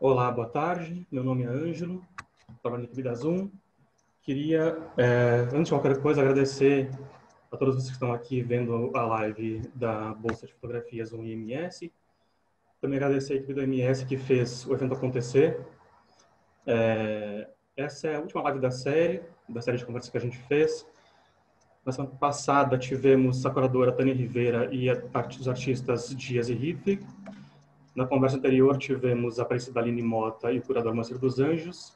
Olá, boa tarde. Meu nome é Ângelo, trabalho na equipe da Zoom. Queria, antes de qualquer coisa, agradecer a todos vocês que estão aqui vendo a live da Bolsa de Fotografia Zoom IMS. Também agradecer a equipe do IMS que fez o evento acontecer. Essa é a última live da série de conversas que a gente fez. Na semana passada tivemos a curadora Tânia Rivera e os artistas Dias e Riff. Na conversa anterior tivemos a Aparecida Aline Mota e o curador Moacir dos Anjos.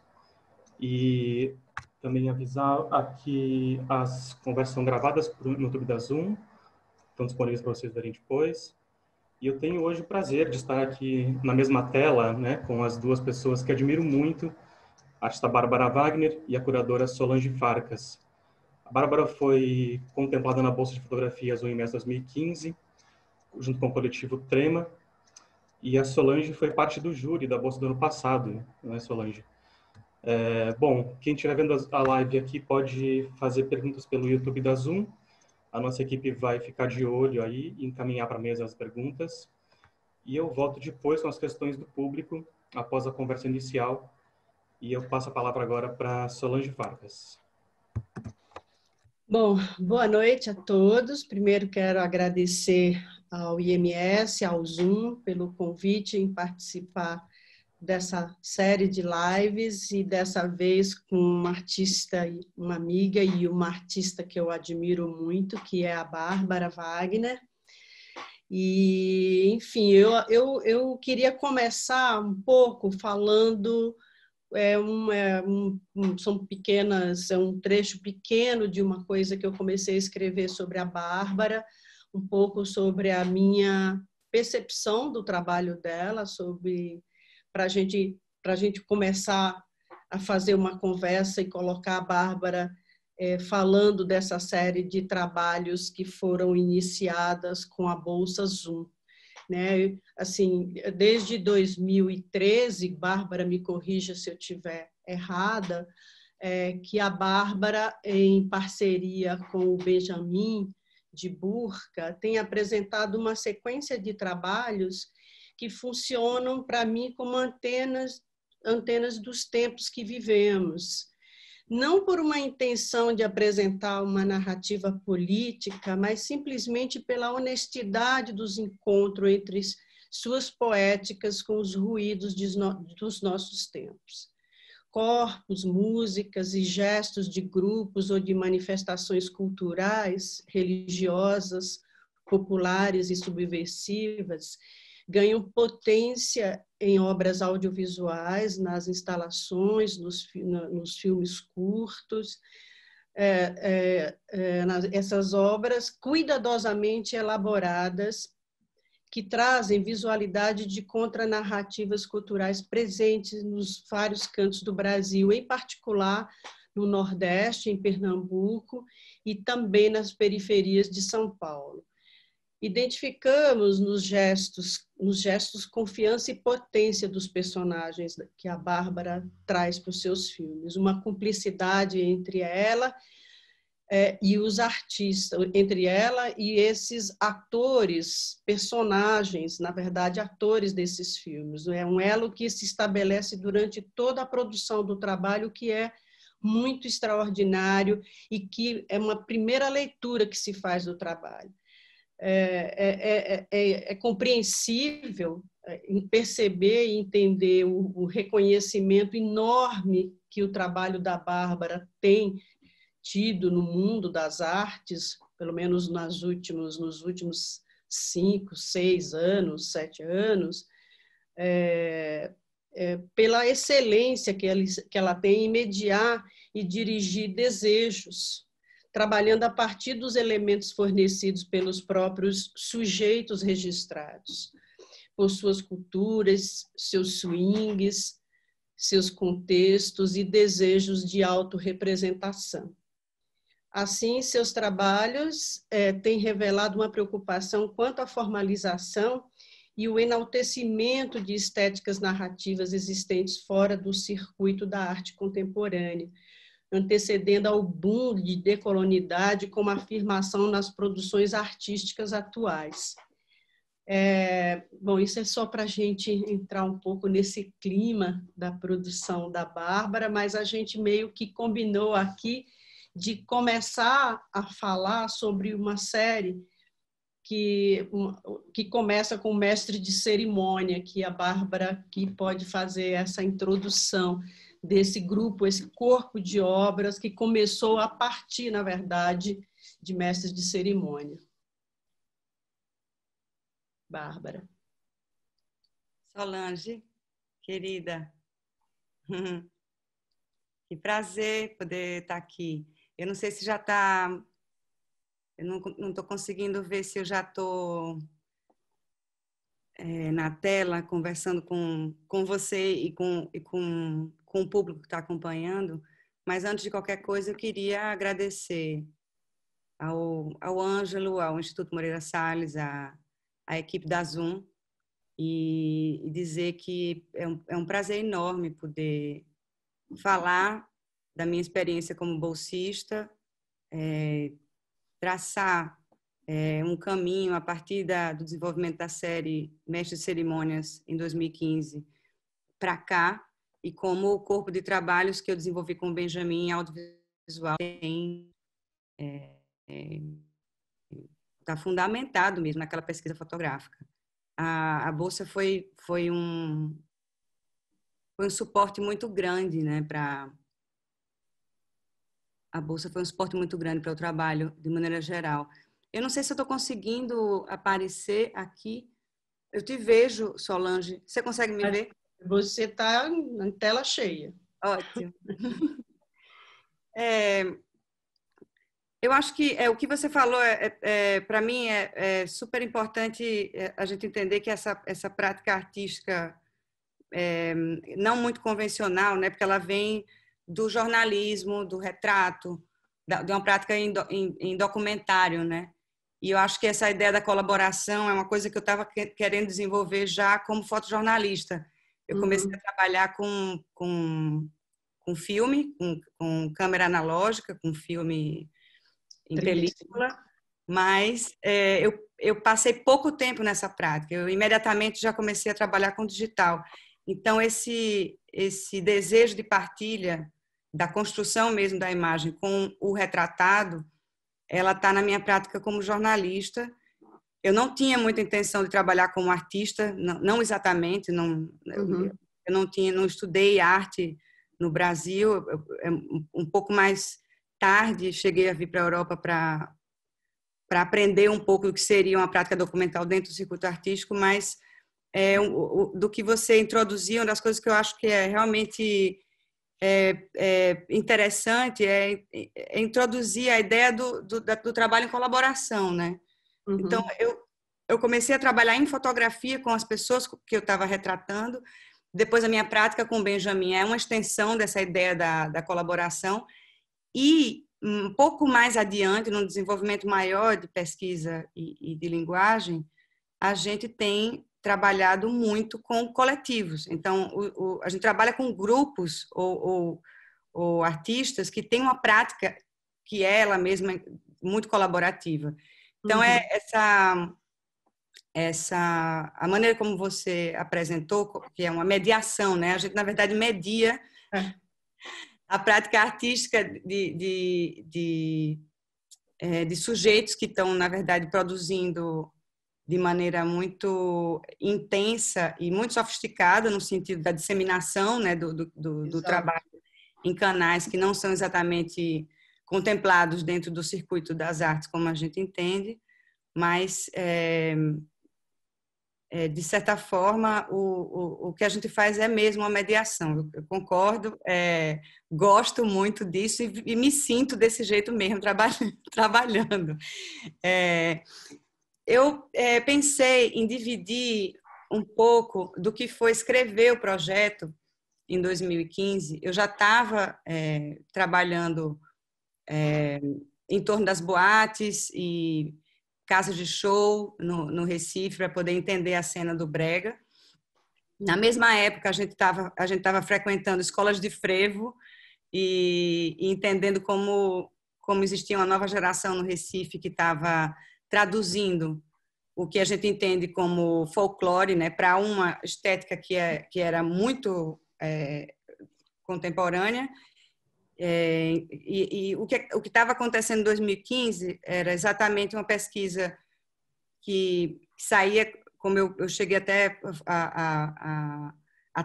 E também avisar aqui as conversas são gravadas no YouTube da Zoom, estão disponíveis para vocês verem depois. E eu tenho hoje o prazer de estar aqui na mesma tela, né, com as duas pessoas que admiro muito, a artista Bárbara Wagner e a curadora Solange Farcas. A Bárbara foi contemplada na Bolsa de Fotografias UMS 2015, junto com o coletivo Trema, e a Solange foi parte do júri da Bolsa do ano passado, né, Solange? Bom, quem estiver vendo a live aqui pode fazer perguntas pelo YouTube da Zoom. A nossa equipe vai ficar de olho aí e encaminhar para a mesa as perguntas. E eu volto depois com as questões do público, após a conversa inicial. E eu passo a palavra agora para Solange Farcas. Bom, boa noite a todos. Primeiro quero agradecer ao IMS, ao Zoom, pelo convite em participar dessa série de lives e dessa vez com uma artista, uma amiga e uma artista que eu admiro muito, que é a Bárbara Wagner. E, enfim, eu queria começar um pouco falando, são pequenas, é um trecho pequeno de uma coisa que eu comecei a escrever sobre a Bárbara, um pouco sobre a minha percepção do trabalho dela, para a gente começar a fazer uma conversa e colocar a Bárbara falando dessa série de trabalhos que foram iniciadas com a Bolsa Zoom. Né? Assim, desde 2013, Bárbara, me corrija se eu estiver errada, que a Bárbara, em parceria com o Benjamin de Burca, tem apresentado uma sequência de trabalhos que funcionam para mim como antenas dos tempos que vivemos. Não por uma intenção de apresentar uma narrativa política, mas simplesmente pela honestidade dos encontros entre suas poéticas com os ruídos dos nossos tempos. Corpos, músicas e gestos de grupos ou de manifestações culturais, religiosas, populares e subversivas ganham potência em obras audiovisuais, nas instalações, nos filmes curtos. Essas obras cuidadosamente elaboradas que trazem visualidade de contranarrativas culturais presentes nos vários cantos do Brasil, em particular no Nordeste, em Pernambuco, e também nas periferias de São Paulo. Identificamos nos gestos confiança e potência dos personagens que a Bárbara traz para os seus filmes, uma cumplicidade entre ela e os artistas, entre ela e esses atores, personagens, na verdade, atores desses filmes. É um elo que se estabelece durante toda a produção do trabalho, que é muito extraordinário e que é uma primeira leitura que se faz do trabalho. É compreensível perceber e entender o reconhecimento enorme que o trabalho da Bárbara tem tido no mundo das artes, pelo menos nos últimos 5, 6 anos, 7 anos, pela excelência que ela tem em mediar e dirigir desejos, trabalhando a partir dos elementos fornecidos pelos próprios sujeitos registrados, por suas culturas, seus swings, seus contextos e desejos de autorrepresentação. Assim, seus trabalhos têm revelado uma preocupação quanto à formalização e o enaltecimento de estéticas narrativas existentes fora do circuito da arte contemporânea, antecedendo ao boom de decolonidade como afirmação nas produções artísticas atuais. Bom, isso é só para a gente entrar um pouco nesse clima da produção da Bárbara, mas a gente meio que combinou aqui de começar a falar sobre uma série que começa com o mestre de cerimônia, que a Bárbara que pode fazer essa introdução desse grupo, esse corpo de obras que começou a partir, na verdade, de mestres de cerimônia. Bárbara. Solange, querida, que prazer poder estar aqui. Eu não sei se já está... Eu não estou conseguindo ver se eu já estou na tela conversando com você e com o público que está acompanhando, mas antes de qualquer coisa eu queria agradecer ao Ângelo, ao Instituto Moreira Salles, à equipe da Zoom, e dizer que é um prazer enorme poder falar da minha experiência como bolsista, traçar um caminho a partir do desenvolvimento da série Mestre de Cerimônias em 2015 para cá, e como o corpo de trabalhos que eu desenvolvi com o Benjamin em audiovisual está fundamentado mesmo naquela pesquisa fotográfica. A bolsa foi um suporte muito grande, né, a bolsa foi um suporte muito grande para o trabalho de maneira geral. Eu não sei se eu estou conseguindo aparecer aqui. Eu te vejo, Solange. Você consegue me ver? Você está na tela cheia. Ótimo. Eu acho que o que você falou, para mim, é super importante a gente entender que essa prática artística não muito convencional, né, porque ela vem do jornalismo, do retrato, de uma prática em documentário, né? E eu acho que essa ideia da colaboração é uma coisa que eu estava querendo desenvolver já como fotojornalista. Eu comecei a trabalhar com filme, com câmera analógica, com filme em película, mas eu passei pouco tempo nessa prática. Eu imediatamente já comecei a trabalhar com digital. Então, esse desejo de partilha da construção mesmo da imagem com o retratado, ela está na minha prática como jornalista. Eu não tinha muita intenção de trabalhar como artista, não exatamente, eu não estudei arte no Brasil, um pouco mais tarde cheguei a vir para a Europa para aprender um pouco do que seria uma prática documental dentro do circuito artístico, mas do que você introduziu, uma das coisas que eu acho que é realmente interessante é introduzir a ideia do trabalho em colaboração, né? Então, eu comecei a trabalhar em fotografia com as pessoas que eu estava retratando. Depois, a minha prática com o Benjamin é uma extensão dessa ideia da colaboração. E um pouco mais adiante, num desenvolvimento maior de pesquisa e de linguagem, a gente tem trabalhado muito com coletivos. Então, a gente trabalha com grupos ou artistas que têm uma prática que é ela mesma muito colaborativa. Então, a maneira como você apresentou, que é uma mediação, né? A gente, na verdade, media a prática artística de sujeitos que estão, na verdade, produzindo de maneira muito intensa e muito sofisticada no sentido da disseminação, né, do trabalho em canais que não são exatamente contemplados dentro do circuito das artes, como a gente entende, mas, de certa forma, o que a gente faz é mesmo uma mediação. Eu concordo, gosto muito disso e me sinto desse jeito mesmo, trabalhando. Eu pensei em dividir um pouco do que foi escrever o projeto em 2015. Eu já estava trabalhando em torno das boates e casas de show no Recife para poder entender a cena do brega. Na mesma época, a gente estava frequentando escolas de frevo e entendendo como existia uma nova geração no Recife que estava traduzindo o que a gente entende como folclore, né, para uma estética que era muito contemporânea. E o que estava acontecendo em 2015 era exatamente uma pesquisa que saía, como eu cheguei até a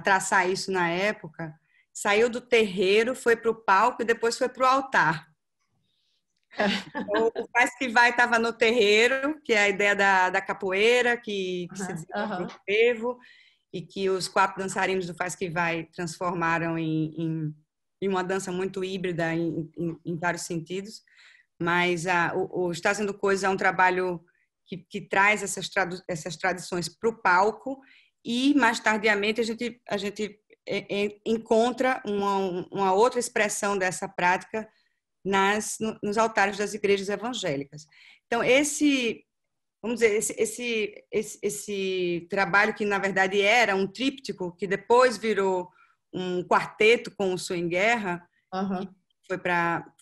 traçar isso na época, saiu do terreiro, foi para o palco e depois foi para o altar. Então, o Faz que Vai estava no terreiro, que é a ideia da capoeira, que se desenvolveu no frevo, e que os 4 dançarinos do Faz que Vai transformaram em uma dança muito híbrida em vários sentidos. Mas o Está Fazendo Coisas é um trabalho que traz essas tradições para o palco, e mais tardiamente a gente encontra uma outra expressão dessa prática nos altares das igrejas evangélicas. Então, vamos dizer, esse trabalho que, na verdade, era um tríptico, que depois virou um quarteto com o Swing Guerra, que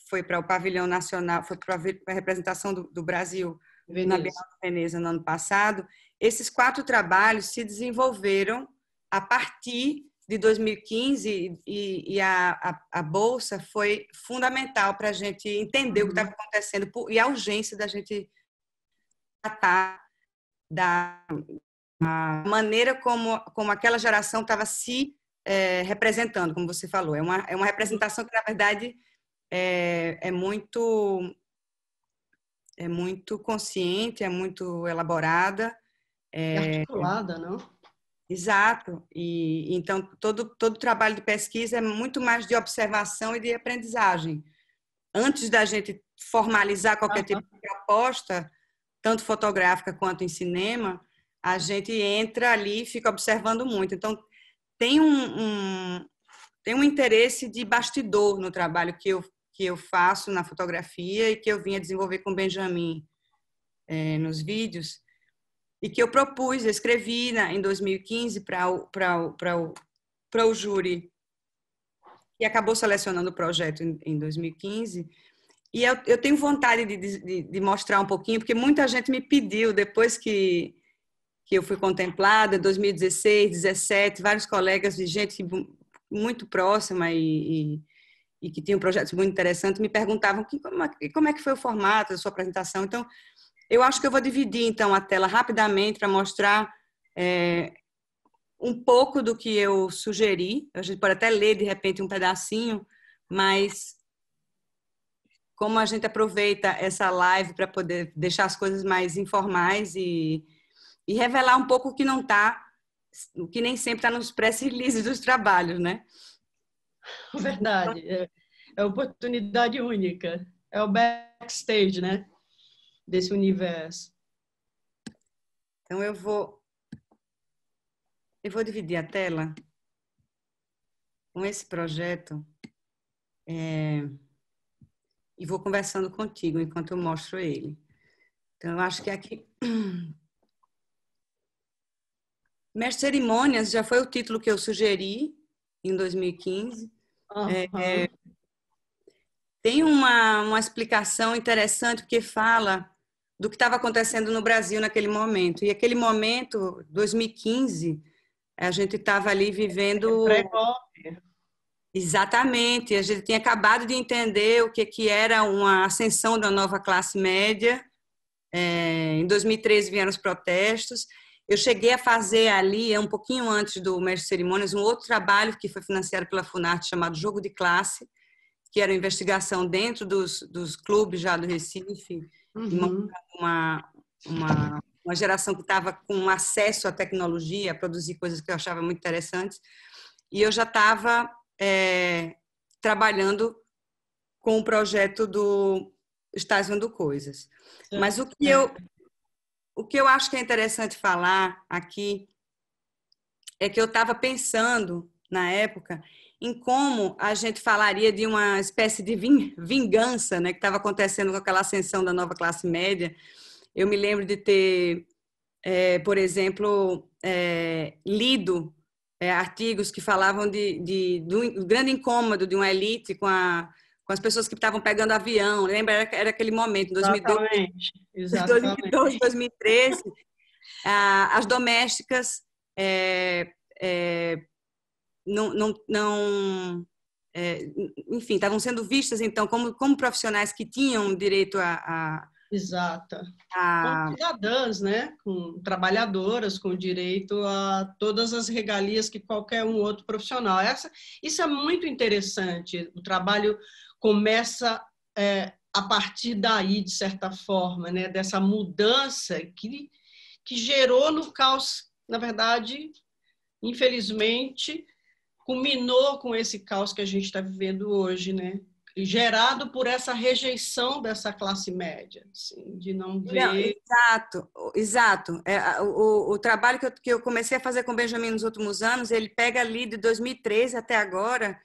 foi para o Pavilhão Nacional, foi para a representação do Brasil na Bienal de Veneza no ano passado. Esses 4 trabalhos se desenvolveram a partir de 2015, e a Bolsa foi fundamental para a gente entender o que estava acontecendo e a urgência da gente tratar da maneira como aquela geração estava se representando, como você falou. É uma representação que, na verdade, é muito consciente, é muito elaborada. Articulada, não? Exato. E então todo trabalho de pesquisa é muito mais de observação e de aprendizagem. Antes da gente formalizar qualquer tipo de proposta, tanto fotográfica quanto em cinema, a gente entra ali e fica observando muito. Então tem um interesse de bastidor no trabalho que eu faço na fotografia e que eu vinha desenvolver com o Benjamin nos vídeos, e que eu propus, eu escrevi em 2015 para o júri, que acabou selecionando o projeto em 2015. E eu tenho vontade de mostrar um pouquinho, porque muita gente me pediu, depois que eu fui contemplada, em 2016, 2017, vários colegas de gente muito próxima e que tinham projetos muito interessantes, me perguntavam como é que foi o formato da sua apresentação. Então, eu acho que eu vou dividir, então, a tela rapidamente para mostrar um pouco do que eu sugeri. A gente pode até ler, de repente, um pedacinho, mas como a gente aproveita essa live para poder deixar as coisas mais informais e revelar um pouco o que não está, o que nem sempre está nos press releases dos trabalhos, né? Verdade. É oportunidade única. É o backstage, né? Desse universo. Então, eu vou dividir a tela com esse projeto e vou conversando contigo enquanto eu mostro ele. Então, eu acho que aqui... Mestre de Cerimônias já foi o título que eu sugeri em 2015. Tem uma explicação interessante, porque fala do que estava acontecendo no Brasil naquele momento. E aquele momento, 2015, a gente estava ali vivendo... Exatamente. A gente tinha acabado de entender o que era uma ascensão da nova classe média. Em 2013 vieram os protestos. Eu cheguei a fazer ali, um pouquinho antes do Mestre de Cerimônias, um outro trabalho que foi financiado pela Funarte, chamado Jogo de Classe, que era uma investigação dentro dos clubes já do Recife, uma geração que estava com acesso à tecnologia, a produzir coisas que eu achava muito interessantes, e eu já estava trabalhando com o projeto do Estás Vendo Coisas. Mas o que eu acho que é interessante falar aqui é que eu estava pensando, na época, em como a gente falaria de uma espécie de vingança, né, que estava acontecendo com aquela ascensão da nova classe média. Eu me lembro de ter, por exemplo, lido artigos que falavam do grande incômodo de uma elite com as pessoas que estavam pegando avião. Lembra? Era aquele momento, em 2012, 2013, As domésticas enfim, estavam sendo vistas, então, como profissionais que tinham direito Exato. Com cidadãs, né? Com trabalhadoras, com direito a todas as regalias que qualquer um outro profissional. Isso é muito interessante. O trabalho começa a partir daí, de certa forma, né? Dessa mudança que gerou no caos, na verdade, infelizmente, culminou com esse caos que a gente está vivendo hoje, né? Gerado por essa rejeição dessa classe média, assim, de não ver... Não, exato. O trabalho que eu comecei a fazer com o Benjamin nos últimos anos, ele pega ali de 2013 até agora,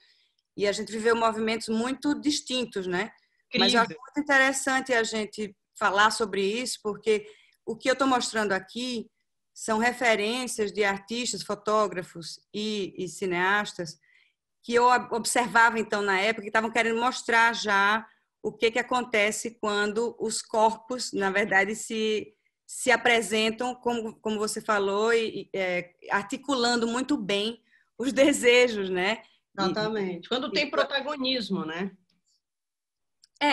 e a gente viveu movimentos muito distintos, né? Incrível. Mas eu acho muito interessante a gente falar sobre isso, porque o que eu estou mostrando aqui são referências de artistas, fotógrafos e cineastas que eu observava, então, na época, que estavam querendo mostrar já o que acontece quando os corpos, na verdade, se apresentam, como você falou, articulando muito bem os desejos, né? Exatamente. Quando tem protagonismo, né?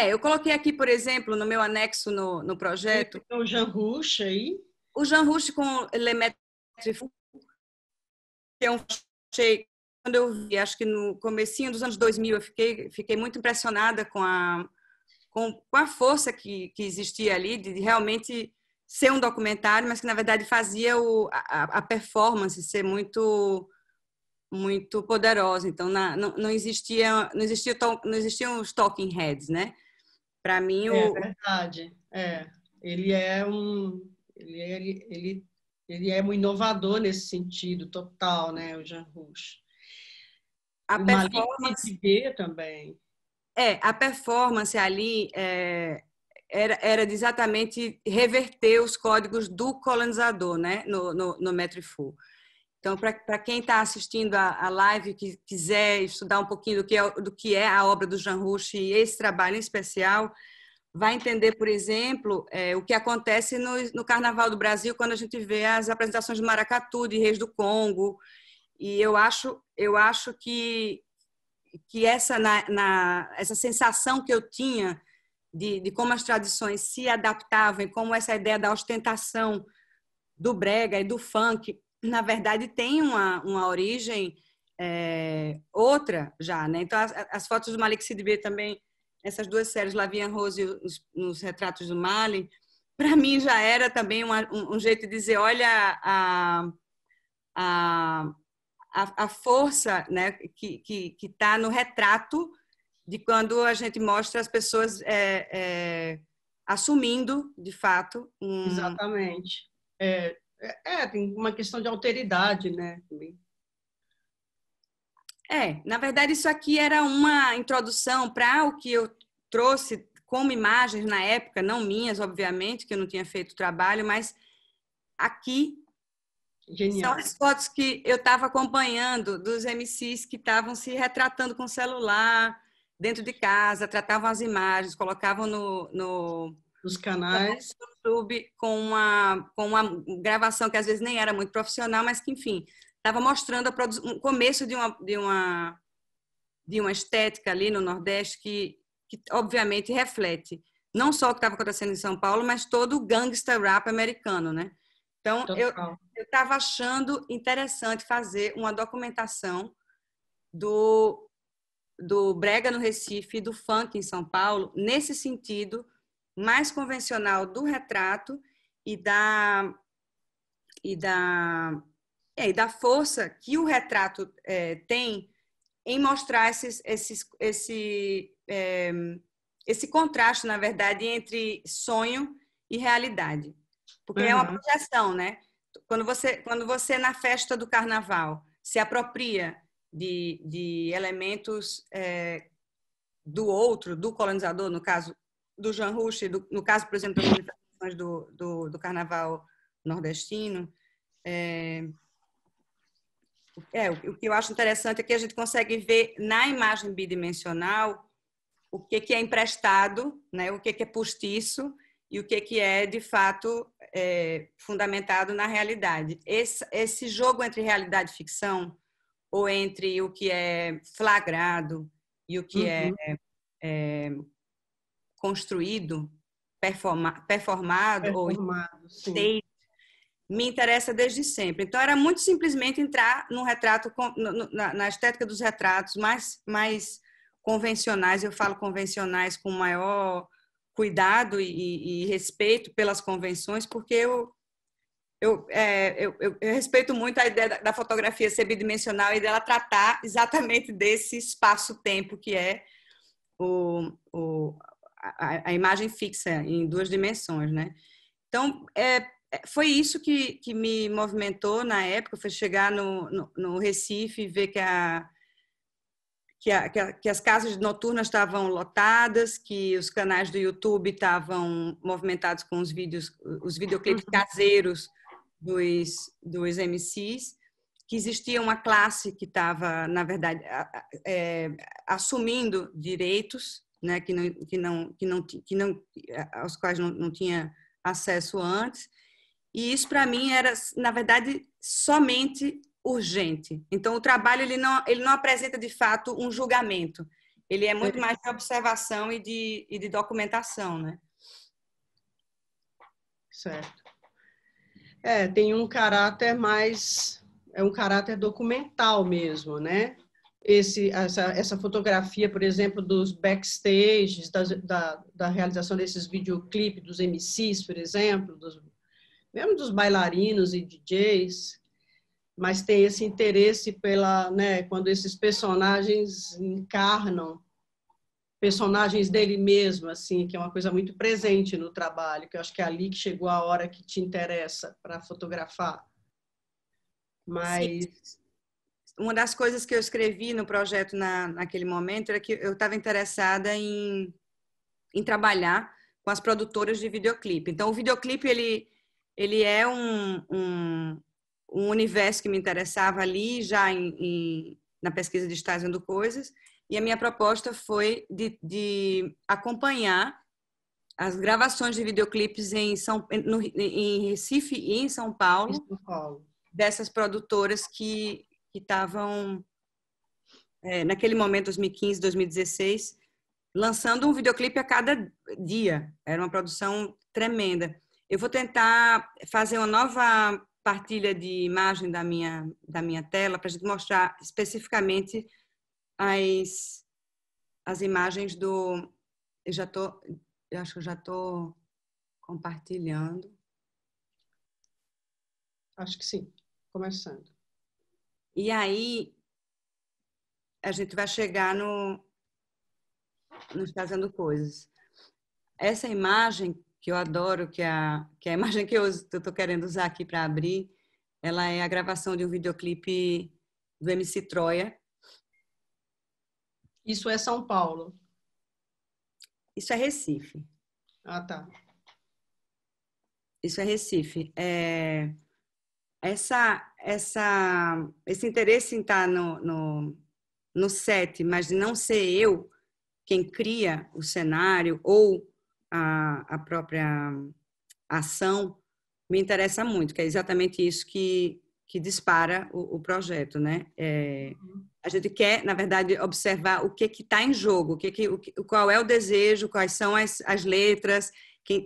Eu coloquei aqui, por exemplo, no meu anexo no projeto... O Jean Rouch aí. O Jean Rouch com Le Maître Fou, que é um... Quando eu vi, acho que no comecinho dos anos 2000, eu fiquei muito impressionada com a força que existia ali, de realmente ser um documentário, mas que, na verdade, fazia a performance ser muito, muito poderosa. Então, não existiam os talking heads, né? Para mim, É verdade. Ele é ele é um inovador nesse sentido total, né? O Jean Rouch. A performance também. A performance ali era de exatamente reverter os códigos do colonizador, né, no Maître Fou. Então, para quem está assistindo a live que quiser estudar um pouquinho do que é a obra do Jean Rouch e esse trabalho em especial, vai entender, por exemplo, o que acontece no Carnaval do Brasil quando a gente vê as apresentações de maracatu, de Reis do Congo. E eu acho que essa sensação que eu tinha de como as tradições se adaptavam e como essa ideia da ostentação do brega e do funk, na verdade, tem uma origem outra já, né? Então, as fotos do Malik Sidibé também, essas duas séries, La Vie en Rose e nos Retratos do Mali, para mim já era também um jeito de dizer, olha a força, né, que está no retrato de quando a gente mostra as pessoas assumindo, de fato. Exatamente. Tem uma questão de alteridade, né? Na verdade, isso aqui era uma introdução para o que eu trouxe como imagens na época, não minhas, obviamente, que eu não tinha feito o trabalho, mas aqui Genial. são as fotos que eu estava acompanhando dos MCs que estavam se retratando com celular dentro de casa, tratavam as imagens, colocavam nos canais do YouTube com uma gravação que às vezes nem era muito profissional, mas que, enfim, estava mostrando o começo de uma estética ali no Nordeste que obviamente reflete não só o que estava acontecendo em São Paulo, mas todo o gangster rap americano, né? Então, eu estava achando interessante fazer uma documentação do brega no Recife e do funk em São Paulo, nesse sentido mais convencional do retrato e da força que o retrato tem em mostrar esse contraste, na verdade, entre sonho e realidade. Porque é uma projeção, né? Quando você na festa do carnaval se apropria de elementos do outro, do colonizador, no caso do Jean Rouch, no caso, por exemplo, das manifestações do carnaval nordestino, o que eu acho interessante é que a gente consegue ver na imagem bidimensional o que é emprestado, né? O que é postiço e o que é, de fato, fundamentado na realidade. Esse jogo entre realidade e ficção, ou entre o que é flagrado e o que é construído, performado ou sim. me interessa desde sempre. Então, era muito simplesmente entrar num retrato, na estética dos retratos mais convencionais. Eu falo convencionais com maior cuidado e respeito pelas convenções, porque eu respeito muito a ideia da fotografia ser bidimensional e dela tratar exatamente desse espaço-tempo que é a imagem fixa em 2 dimensões, né? Então, foi isso que me movimentou na época, foi chegar no Recife e ver que as casas noturnas estavam lotadas, que os canais do YouTube estavam movimentados com os videoclipes caseiros dos MCs, que existia uma classe que estava, na verdade, assumindo direitos, né, aos quais não tinha acesso antes. E isso, para mim, era, na verdade, somente urgente. Então, o trabalho ele não apresenta, de fato, um julgamento. Ele é muito mais de observação e de documentação, né? Certo. Tem um caráter mais... É um caráter documental mesmo, né? Essa fotografia, por exemplo, dos backstages, da realização desses videoclipes, dos MCs, por exemplo, mesmo dos bailarinos e DJs, mas tem esse interesse né, quando esses personagens encarnam personagens dele mesmo, assim, que é uma coisa muito presente no trabalho, que eu acho que é ali que chegou a hora que te interessa para fotografar. Mas... Sim. Uma das coisas que eu escrevi no projeto naquele momento era que eu estava interessada em trabalhar com as produtoras de videoclipe. Então, o videoclipe, ele é um universo que me interessava ali, já na pesquisa de Estágio Vendo Coisas, e a minha proposta foi de acompanhar as gravações de videoclipes em Recife e em São Paulo, dessas produtoras que estavam, naquele momento, 2015, 2016, lançando um videoclipe a cada dia. Era uma produção tremenda. Eu vou tentar fazer uma nova partilha de imagem da minha tela para a gente mostrar especificamente as imagens do... Eu acho que eu já estou compartilhando. Acho que sim, começando. E aí a gente vai chegar nos Fazendo Coisas. Essa imagem que eu adoro, que é a imagem que eu estou querendo usar aqui para abrir, ela é a gravação de um videoclipe do MC Troia. Isso é São Paulo? Isso é Recife. Ah, tá. Isso é Recife. Esse interesse em estar no set, mas de não ser eu quem cria o cenário ou a própria ação, me interessa muito, que é exatamente isso que dispara o projeto, né? A gente quer, na verdade, observar o que está em jogo, qual é o desejo, quais são as letras, quem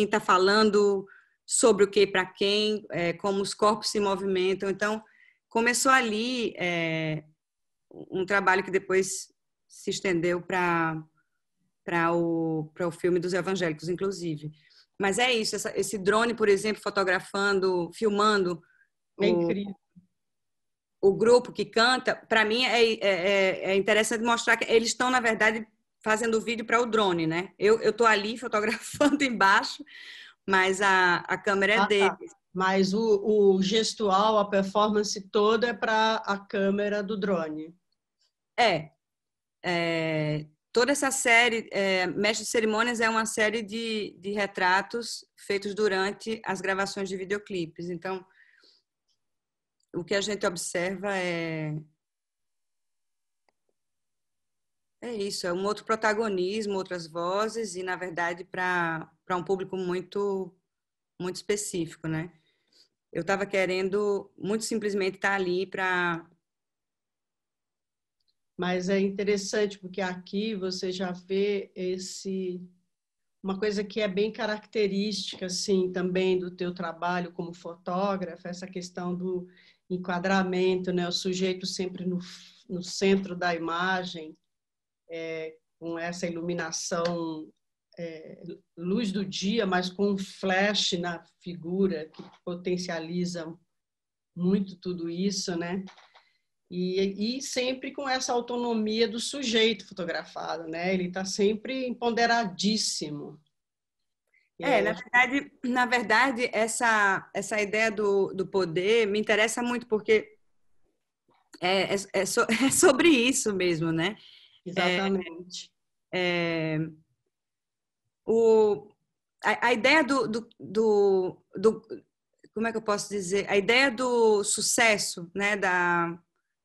está falando sobre o que para quem, como os corpos se movimentam. Então, começou ali um trabalho que depois se estendeu para o filme dos evangélicos, inclusive. Mas é isso, esse drone, por exemplo, filmando o grupo que canta, para mim é interessante mostrar que eles estão, na verdade, fazendo o vídeo para o drone, né? Eu estou ali fotografando embaixo, mas a câmera é deles. Tá. Mas o gestual, a performance toda é para a câmera do drone. Toda essa série, Mestre de Cerimônias, é uma série de retratos feitos durante as gravações de videoclipes. Então, o que a gente observa É isso, é um outro protagonismo, outras vozes e, na verdade, para um público muito, muito específico, né? Eu estava querendo muito simplesmente estar ali para... Mas é interessante porque aqui você já vê uma coisa que é bem característica, assim, também do teu trabalho como fotógrafo, essa questão do enquadramento, né? O sujeito sempre no centro da imagem, com essa iluminação, luz do dia, mas com um flash na figura que potencializa muito tudo isso, né? E sempre com essa autonomia do sujeito fotografado, né? Ele está sempre empoderadíssimo. Na verdade, essa ideia do poder me interessa muito porque é sobre isso mesmo, né? Exatamente. A ideia como é que eu posso dizer? A ideia do sucesso, né? Da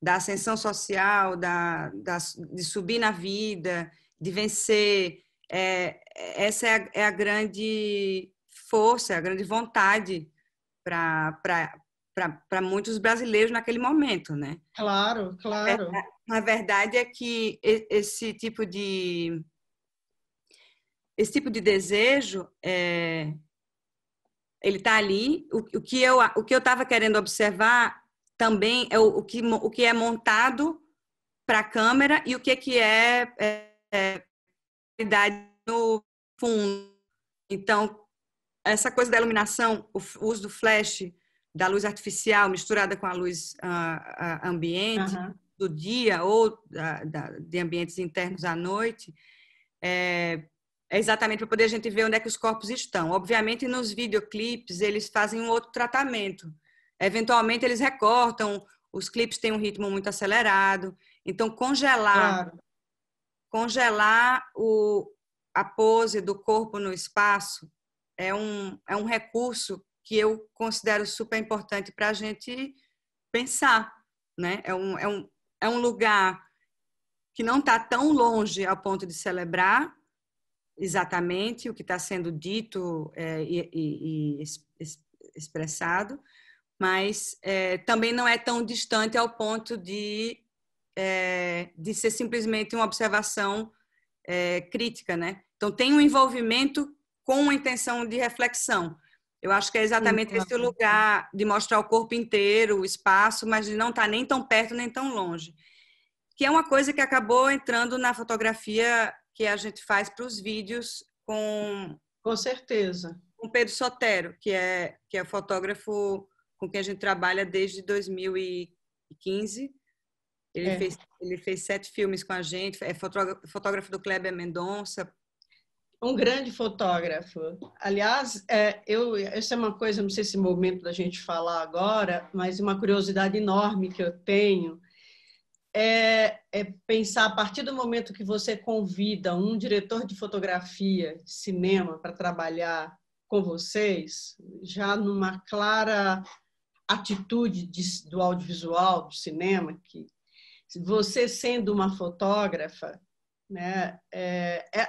ascensão social, de subir na vida, de vencer. Essa é a grande força, a grande vontade para muitos brasileiros naquele momento, né? Claro, claro. Na verdade é que esse tipo de desejo ele está ali. O que eu estava querendo observar também é o que é montado para a câmera e o que é realidade no fundo. Então, essa coisa da iluminação, o uso do flash, da luz artificial misturada com a luz ambiente do dia ou de ambientes internos à noite, é exatamente para poder a gente ver onde é que os corpos estão. Obviamente, nos videoclipes, eles fazem um outro tratamento. Eventualmente, eles recortam, os clipes têm um ritmo muito acelerado. Então, congelar a pose do corpo no espaço é um recurso que eu considero super importante para a gente pensar, né? É um lugar que não está tão longe ao ponto de celebrar exatamente o que está sendo dito e expressado, mas também não é tão distante ao ponto de ser simplesmente uma observação crítica, né? Então, tem um envolvimento com uma intenção de reflexão. Eu acho que é exatamente esse lugar de mostrar o corpo inteiro, o espaço, mas de não estar nem tão perto nem tão longe. Que é uma coisa que acabou entrando na fotografia que a gente faz para os vídeos com certeza. Com Pedro Sotero, que é fotógrafo com quem a gente trabalha desde 2015. Ele fez 7 filmes com a gente, é fotógrafo do Kleber Mendonça. Um grande fotógrafo. Aliás, essa é uma coisa, não sei se é o momento da gente falar agora, mas uma curiosidade enorme que eu tenho é pensar, a partir do momento que você convida um diretor de fotografia, de cinema, para trabalhar com vocês, já numa clara atitude do audiovisual, do cinema, que você sendo uma fotógrafa, né,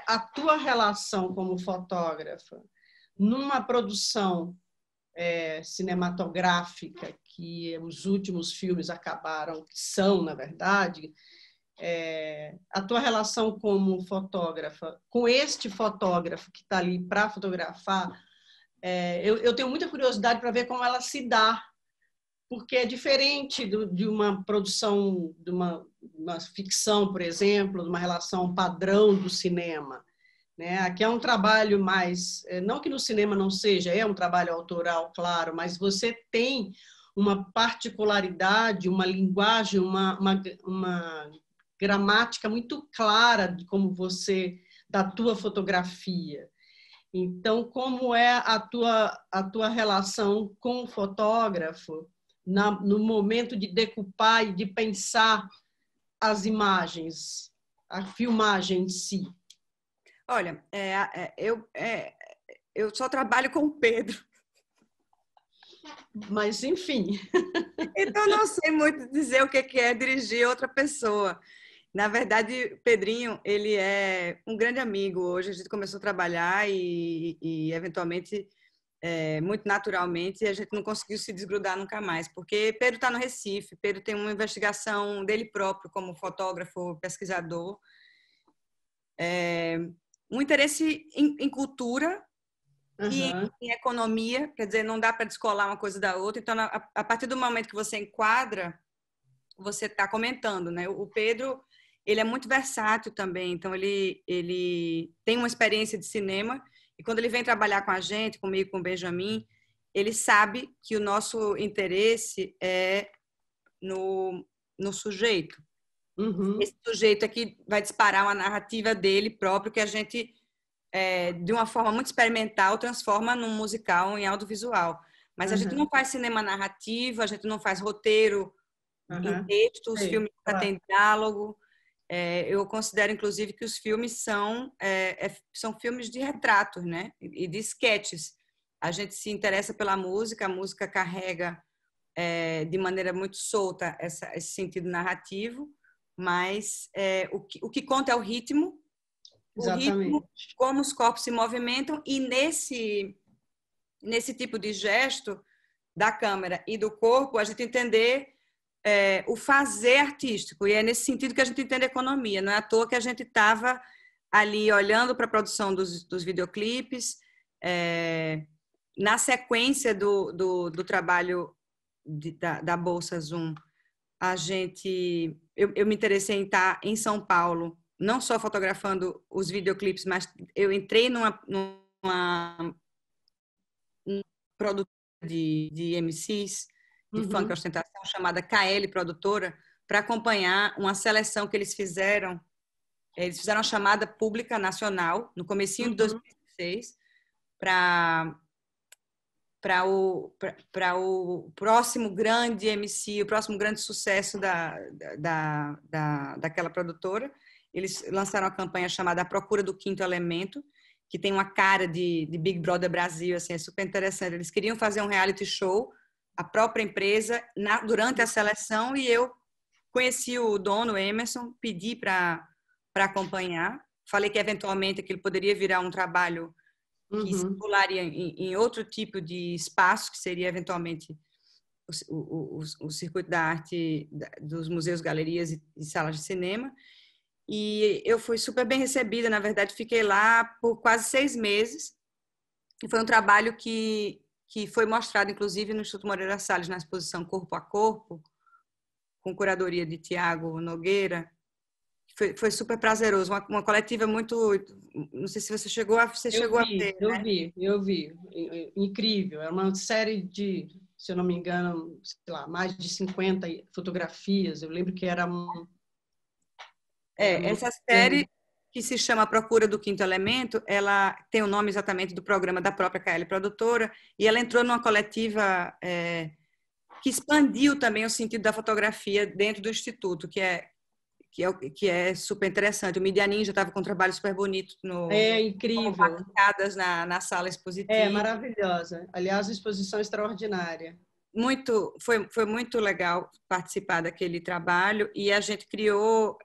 a tua relação como fotógrafa numa produção cinematográfica que os últimos filmes acabaram, que são, na verdade, a tua relação como fotógrafa com este fotógrafo que está ali para fotografar, eu tenho muita curiosidade para ver como ela se dá, porque é diferente de uma produção, de uma ficção, por exemplo, de uma relação padrão do cinema. Né? Aqui é um trabalho mais... Não que no cinema não seja, é um trabalho autoral, claro, mas você tem uma particularidade, uma linguagem, uma gramática muito clara de como da tua fotografia. Então, como é a tua relação com o fotógrafo no momento de decupar e de pensar as imagens, a filmagem em si? Olha, eu só trabalho com o Pedro. Mas, enfim. Então, não sei muito dizer o que é dirigir outra pessoa. Na verdade, Pedrinho, ele é um grande amigo hoje. A gente começou a trabalhar e eventualmente, muito naturalmente, a gente não conseguiu se desgrudar nunca mais, porque Pedro está no Recife, Pedro tem uma investigação dele próprio como fotógrafo, pesquisador, um interesse em cultura e Aham, em economia, quer dizer, não dá para descolar uma coisa da outra. Então, a partir do momento que você enquadra, você está comentando, né? O Pedro, ele é muito versátil também, então ele tem uma experiência de cinema e quando ele vem trabalhar com a gente, comigo, com o Benjamin, ele sabe que o nosso interesse é no sujeito. uhum, Esse sujeito aqui vai disparar uma narrativa dele próprio que a gente, de uma forma muito experimental, transforma num musical, em audiovisual. Mas a gente aham, não faz cinema narrativo, a gente não faz roteiro em aham. texto, os Sei, filmes já claro. têm diálogo. Eu considero, inclusive, que os filmes são filmes de retratos, né? E de sketches. A gente se interessa pela música, a música carrega de maneira muito solta esse sentido narrativo, mas o que conta é o ritmo, Exatamente. como os corpos se movimentam, e nesse tipo de gesto da câmera e do corpo, a gente entender o fazer artístico, e é nesse sentido que a gente entende economia. Não é à toa que a gente estava ali olhando para a produção dos videoclipes, na sequência do trabalho da Bolsa Zoom, eu me interessei em estar em São Paulo, não só fotografando os videoclipes, mas eu entrei numa produtora de MCs, de funk Uhum, ostentação, chamada KL Produtora, para acompanhar uma seleção que eles fizeram. Eles fizeram uma chamada pública nacional, no comecinho de uhum, 2016, para o próximo grande MC, o próximo grande sucesso daquela produtora. Eles lançaram uma campanha chamada A Procura do Quinto Elemento, que tem uma cara de Big Brother Brasil, assim, é super interessante. Eles queriam fazer um reality show, a própria empresa, durante a seleção, e eu conheci o dono, Emerson, pedi para acompanhar. Falei que, eventualmente, aquilo poderia virar um trabalho que uhum. circularia em outro tipo de espaço, que seria, eventualmente, o circuito da arte dos museus, galerias e salas de cinema. E eu fui super bem recebida, na verdade, fiquei lá por quase 6 meses. E foi um trabalho que foi mostrado, inclusive, no Instituto Moreira Salles, na exposição Corpo a Corpo, com curadoria de Tiago Nogueira. Foi super prazeroso, uma coletiva muito... Não sei se você chegou a ver, Eu né? vi, eu vi. Incrível. É uma série de, se eu não me engano, sei lá, mais de 50 fotografias. Eu lembro que era Essa muito... série, que se chama A Procura do Quinto Elemento, ela tem o nome exatamente do programa da própria KL Produtora, e ela entrou numa coletiva que expandiu também o sentido da fotografia dentro do Instituto, que é super interessante. O Media Ninja estava com um trabalho super bonito É como incrível. bacadas na sala É expositiva. maravilhosa. Aliás, exposição extraordinária. Foi muito legal participar daquele trabalho, e a gente criou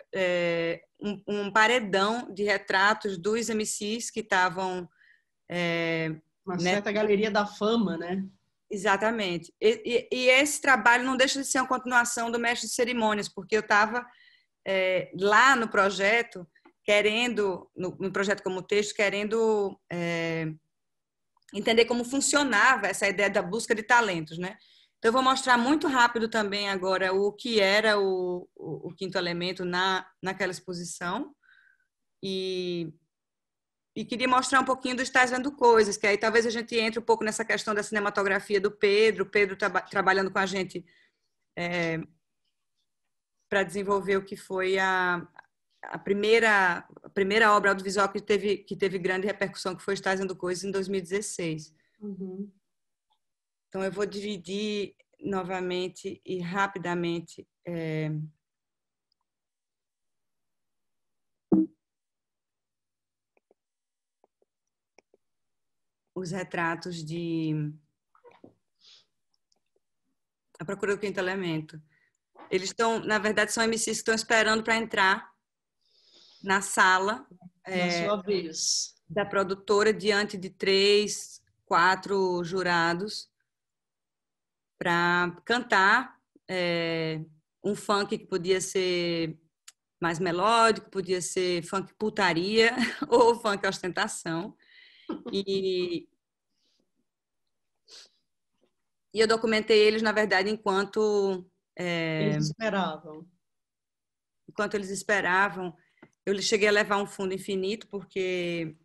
um paredão de retratos dos MCs que estavam Uma né? certa galeria da fama, né? Exatamente. E esse trabalho não deixa de ser uma continuação do mestre de cerimônias, porque eu estava lá no projeto, querendo, no projeto como texto, querendo entender como funcionava essa ideia da busca de talentos, né? Então, eu vou mostrar muito rápido também agora o que era o quinto elemento naquela exposição, e queria mostrar um pouquinho do Estás Vendo Coisas, que aí talvez a gente entre um pouco nessa questão da cinematografia do Pedro, trabalhando com a gente para desenvolver o que foi a primeira obra audiovisual que teve grande repercussão, que foi Estás Vendo Coisas, em 2016. Uhum. Então, eu vou dividir novamente e rapidamente os retratos de A Procura do Quinto Elemento. Eles estão, na verdade, são MCs que estão esperando para entrar na sala Na sua vez. da produtora, diante de 3, 4 jurados, para cantar um funk que podia ser mais melódico, podia ser funk putaria ou funk ostentação. E eu documentei eles, na verdade, enquanto Eles esperavam. Enquanto eles esperavam. Eu cheguei a levar um fundo infinito, porque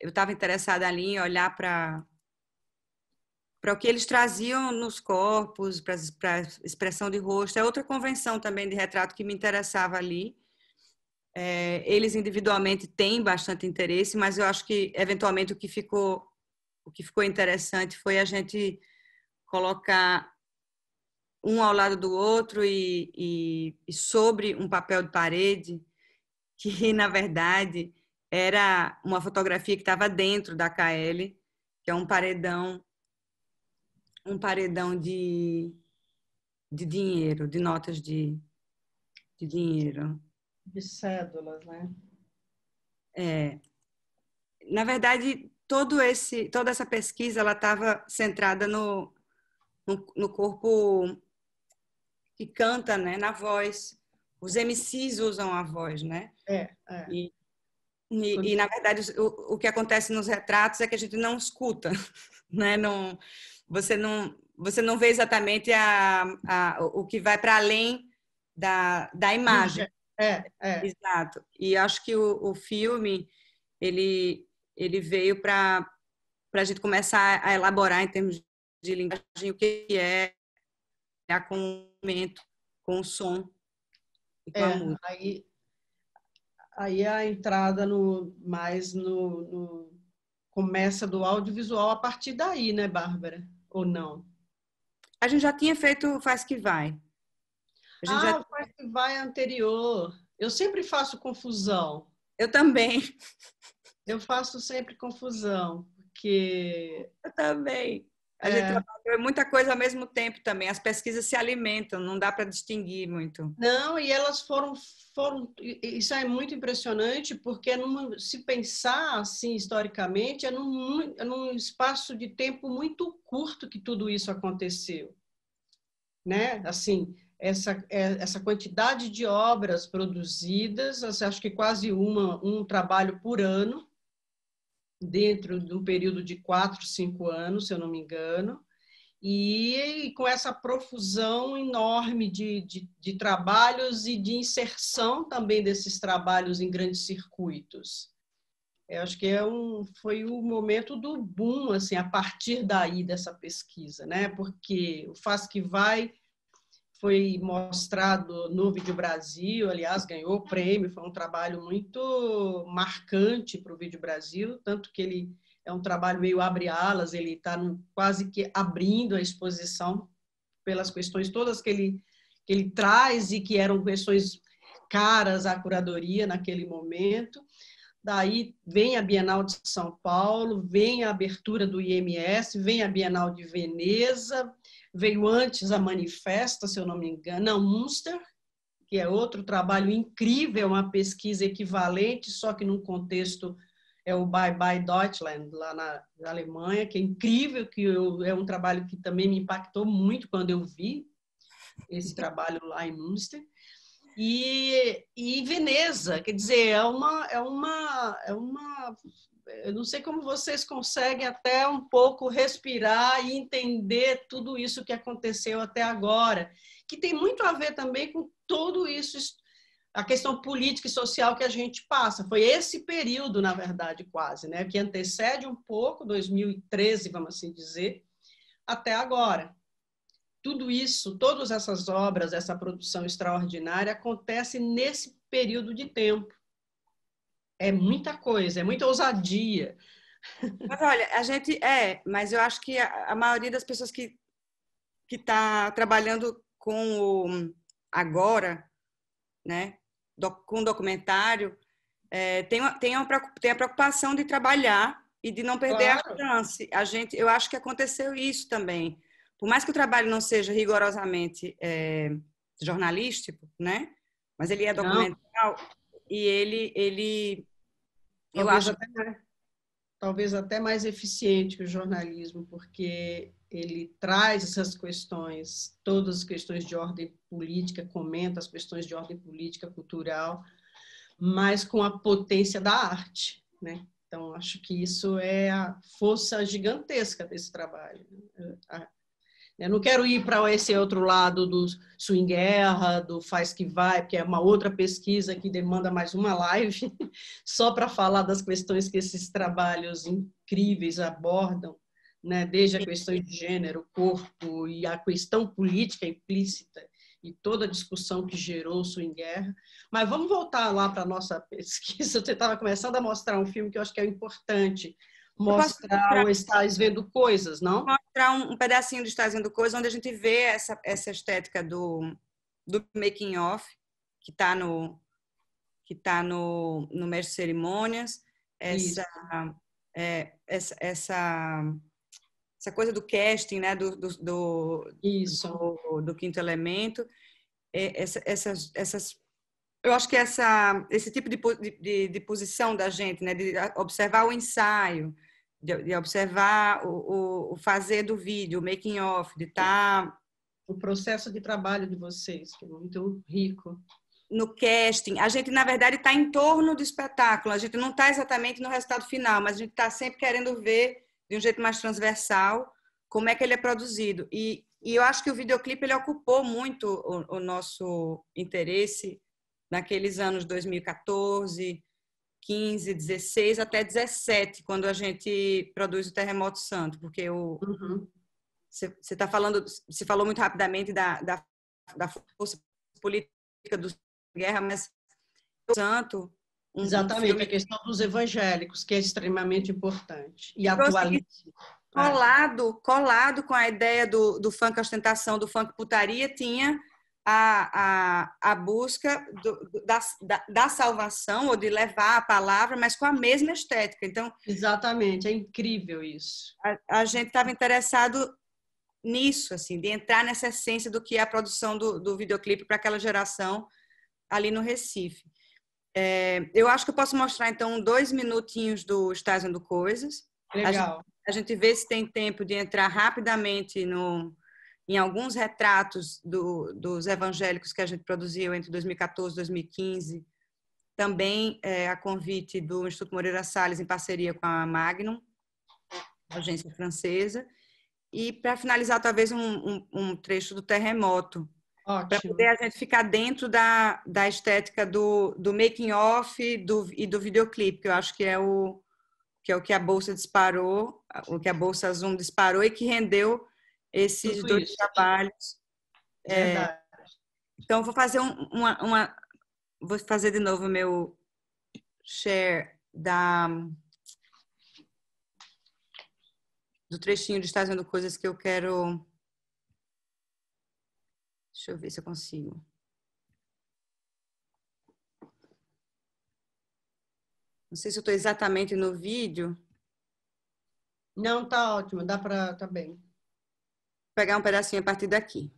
eu estava interessada ali em olhar para o que eles traziam nos corpos, para a expressão de rosto. É outra convenção também de retrato que me interessava ali. Eles individualmente têm bastante interesse, mas eu acho que, eventualmente, o que ficou interessante foi a gente colocar um ao lado do outro e sobre um papel de parede que, na verdade, era uma fotografia que estava dentro da KL, que é um paredão de dinheiro, de notas de dinheiro. De cédulas, né? Na verdade, toda essa pesquisa ela estava centrada no corpo que canta, né, na voz. Os MCs usam a voz, né? E na verdade, o que acontece nos retratos é que a gente não escuta, né? Você não vê exatamente o que vai para além da imagem. Exato. E acho que o filme ele veio para a gente começar a elaborar em termos de linguagem o que é com o momento, com o som e com a música. Aí a entrada começa do audiovisual a partir daí, né, Bárbara? Ou não? A gente já tinha feito o Faz Que Vai. O Faz Que Vai é anterior. Eu sempre faço confusão. Eu também. Eu faço sempre confusão, porque... Eu também. A gente trabalhou muita coisa ao mesmo tempo também. As pesquisas se alimentam, não dá para distinguir muito. Não, e elas foram... Isso é muito impressionante, porque se pensar assim historicamente, é num espaço de tempo muito curto que tudo isso aconteceu. Né? Assim, essa quantidade de obras produzidas, acho que quase um trabalho por ano, dentro de um período de 4, 5 anos, se eu não me engano, e com essa profusão enorme de trabalhos e de inserção também desses trabalhos em grandes circuitos. Eu acho que foi o momento do boom, assim, a partir daí dessa pesquisa, né? Porque o Faz Que Vai foi mostrado no Vídeo Brasil, aliás, ganhou o prêmio, foi um trabalho muito marcante para o Vídeo Brasil, tanto que ele é um trabalho meio abre-alas, ele está quase que abrindo a exposição pelas questões todas que ele traz e que eram questões caras à curadoria naquele momento. Daí vem a Bienal de São Paulo, vem a abertura do IMS, vem a Bienal de Veneza, veio antes a Manifesta, se eu não me engano, não, Münster, que é outro trabalho incrível, uma pesquisa equivalente, só que num contexto, é o Bye Bye Deutschland, lá na Alemanha, que é incrível, é um trabalho que também me impactou muito quando eu vi esse trabalho lá em Münster. E Veneza, quer dizer, eu não sei como vocês conseguem até um pouco respirar e entender tudo isso que aconteceu até agora, que tem muito a ver também com tudo isso, a questão política e social que a gente passa. Foi esse período, na verdade, quase, né, que antecede um pouco, 2013, vamos assim dizer, até agora. Tudo isso, todas essas obras, essa produção extraordinária acontece nesse período de tempo. É muita coisa, é muita ousadia. Mas olha, mas eu acho que a maioria das pessoas que está trabalhando com o agora, né, com documentário, tem a preocupação de trabalhar e de não perder a chance. Eu acho que aconteceu isso também. Por mais que o trabalho não seja rigorosamente jornalístico, né? Mas ele é documental. e ele eu Talvez acho até, talvez até mais eficiente que o jornalismo, porque ele traz essas questões, todas as questões de ordem política, comenta as questões de ordem política, cultural, mas com a potência da arte, né? Então, acho que isso é a força gigantesca desse trabalho. Eu não quero ir para esse outro lado do Swing Guerra, do Faz que Vai, que é uma outra pesquisa que demanda mais uma live, só para falar das questões que esses trabalhos incríveis abordam, né? Desde a questão de gênero, corpo e a questão política implícita e toda a discussão que gerou o Swing Guerra. Mas vamos voltar lá para a nossa pesquisa. Você estava começando a mostrar um filme que eu acho que é importante, eu posso mostrar o Estás Vendo Coisas, não? mostrar um pedacinho do Estás Vendo Coisas, onde a gente vê essa estética do making of, que está no Mestre de Cerimônias, essa, essa coisa do casting, né, Isso. do Quinto Elemento, eu acho que esse tipo de posição da gente, né, de observar o ensaio, de observar o fazer do vídeo, o making of, de estar o processo de trabalho de vocês, que é muito rico. No casting, a gente, na verdade, está em torno do espetáculo, a gente não está exatamente no resultado final, mas a gente está sempre querendo ver, de um jeito mais transversal, como é que ele é produzido. E eu acho que o videoclipe ele ocupou muito o nosso interesse naqueles anos 2014, 15, 16 até 17, quando a gente produz o Terremoto Santo, porque você está falando, se falou muito rapidamente da força política do guerra, mas o Santo Exatamente, filme a questão dos evangélicos, que é extremamente importante e atualíssimo. colado com a ideia do funk ostentação, do funk putaria, tinha a busca da salvação, ou de levar a palavra, mas com a mesma estética. Então, exatamente, é incrível isso. A gente estava interessado nisso, assim, de entrar nessa essência do que é a produção do videoclipe para aquela geração ali no Recife. Eu acho que eu posso mostrar, então, 2 minutinhos do Estás Vendo Coisas. Legal. A gente vê se tem tempo de entrar rapidamente em alguns retratos dos evangélicos que a gente produziu entre 2014 e 2015, também a convite do Instituto Moreira Salles, em parceria com a Magnum, agência francesa. E, para finalizar, talvez um trecho do Terremoto, para poder a gente ficar dentro da estética do making off e do videoclipe, que eu acho que é o que a Bolsa disparou, o que a Bolsa Zoom disparou e que rendeu esses tudo 2 isso. trabalhos. Verdade. Então, vou fazer vou fazer de novo o meu share do trechinho de Estás Vendo Coisas que eu quero. Deixa eu ver se eu consigo. Não sei se eu estou exatamente no vídeo. Não, tá ótimo, dá para, tá bem. Vou pegar um pedacinho a partir daqui.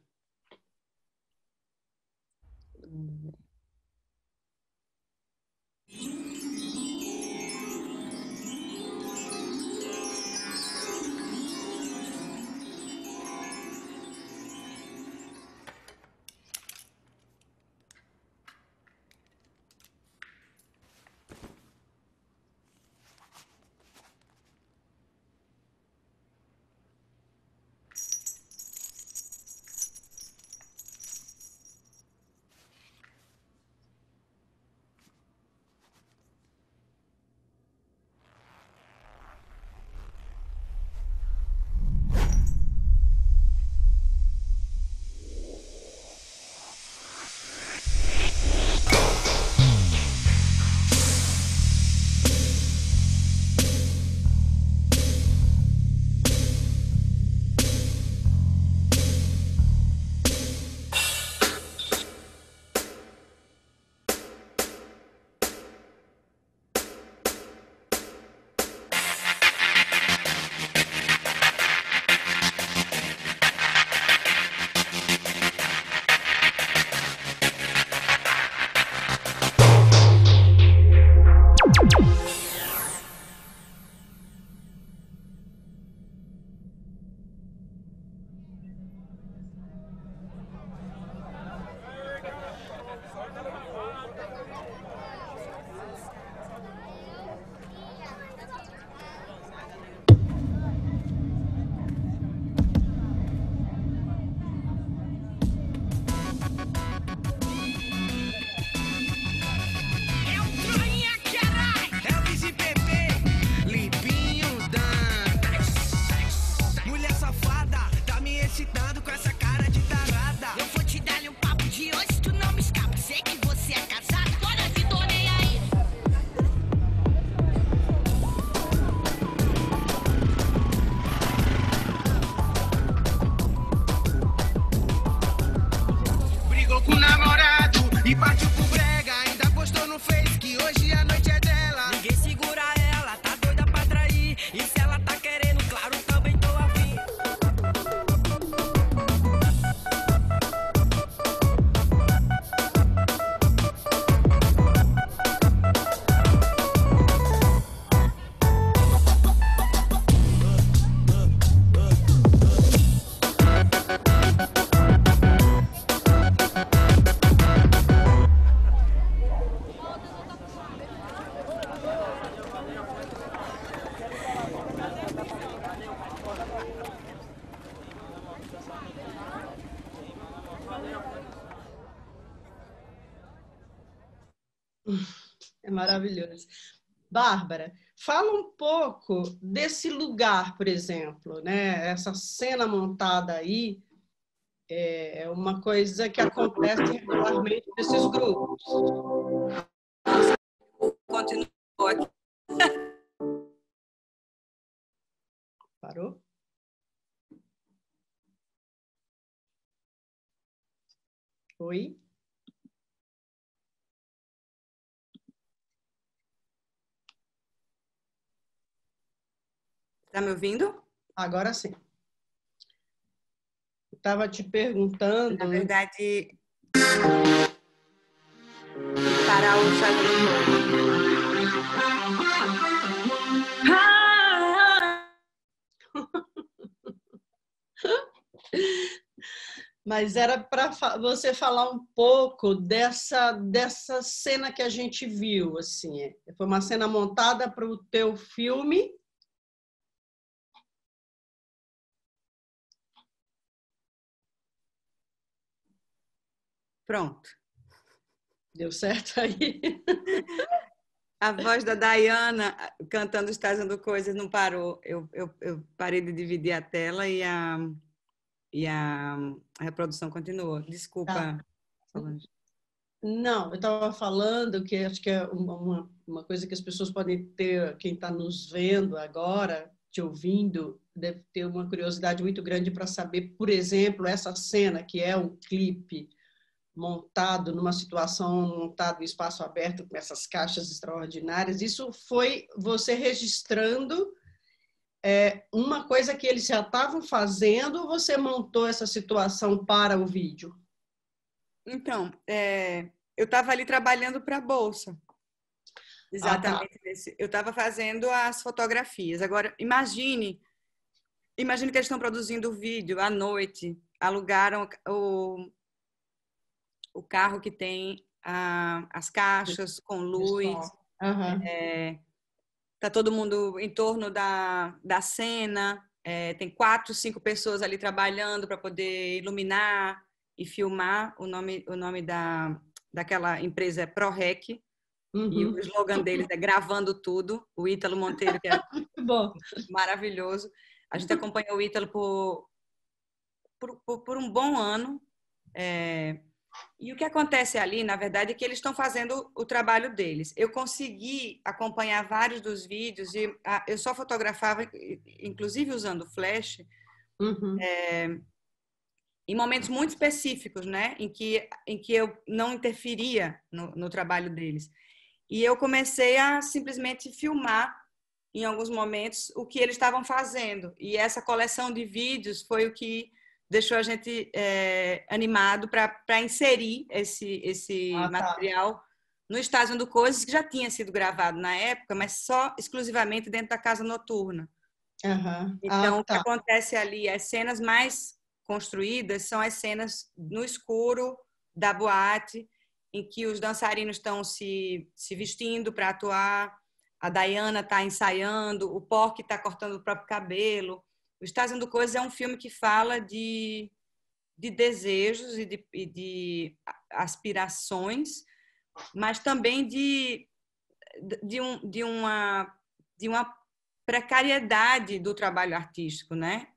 É maravilhoso. Bárbara, fala um pouco desse lugar, por exemplo, né? Essa cena montada aí é uma coisa que acontece regularmente nesses grupos. Continuou aqui. Parou? Oi? Está me ouvindo? Agora sim. Eu estava te perguntando. Na verdade, parar o chat. Mas era para você falar um pouco dessa cena que a gente viu, assim. Foi uma cena montada para o teu filme. Pronto. Deu certo aí? A voz da Dayana cantando Estazando Coisas não parou. Eu parei de dividir a tela e a reprodução continuou. Desculpa, Solange. Não, eu estava falando que acho que é uma coisa que as pessoas podem ter, quem está nos vendo agora, te ouvindo, deve ter uma curiosidade muito grande para saber, por exemplo, essa cena que é um clipe montado numa situação, montado em espaço aberto com essas caixas extraordinárias. Isso foi você registrando uma coisa que eles já estavam fazendo ou você montou essa situação para o vídeo? Então, eu estava ali trabalhando para a Bolsa. Exatamente. Eu estava fazendo as fotografias. Agora, imagine que eles estão produzindo o vídeo à noite, alugaram o carro que tem as caixas com luz, tá todo mundo em torno da cena, tem 4, 5 pessoas ali trabalhando para poder iluminar e filmar. O nome daquela empresa é ProRec. E o slogan deles é Gravando Tudo. O Ítalo Monteiro, que é bom. Maravilhoso. A gente acompanhou o Ítalo por um bom ano. E o que acontece ali, na verdade, é que eles estão fazendo o trabalho deles. Eu consegui acompanhar vários dos vídeos e eu só fotografava, inclusive usando flash, em momentos muito específicos, né? Em que eu não interferia no trabalho deles. E eu comecei a simplesmente filmar, em alguns momentos, o que eles estavam fazendo. E essa coleção de vídeos foi o que deixou a gente animado para inserir esse material no Estágio do Coisas, que já tinha sido gravado na época, mas só exclusivamente dentro da casa noturna. Então, o que acontece ali, as cenas mais construídas são as cenas no escuro da boate, em que os dançarinos estão se vestindo para atuar, a Dayana está ensaiando, o Porky está cortando o próprio cabelo. O Está Fazendo Coisas é um filme que fala de desejos e de aspirações, mas também de uma precariedade do trabalho artístico, né?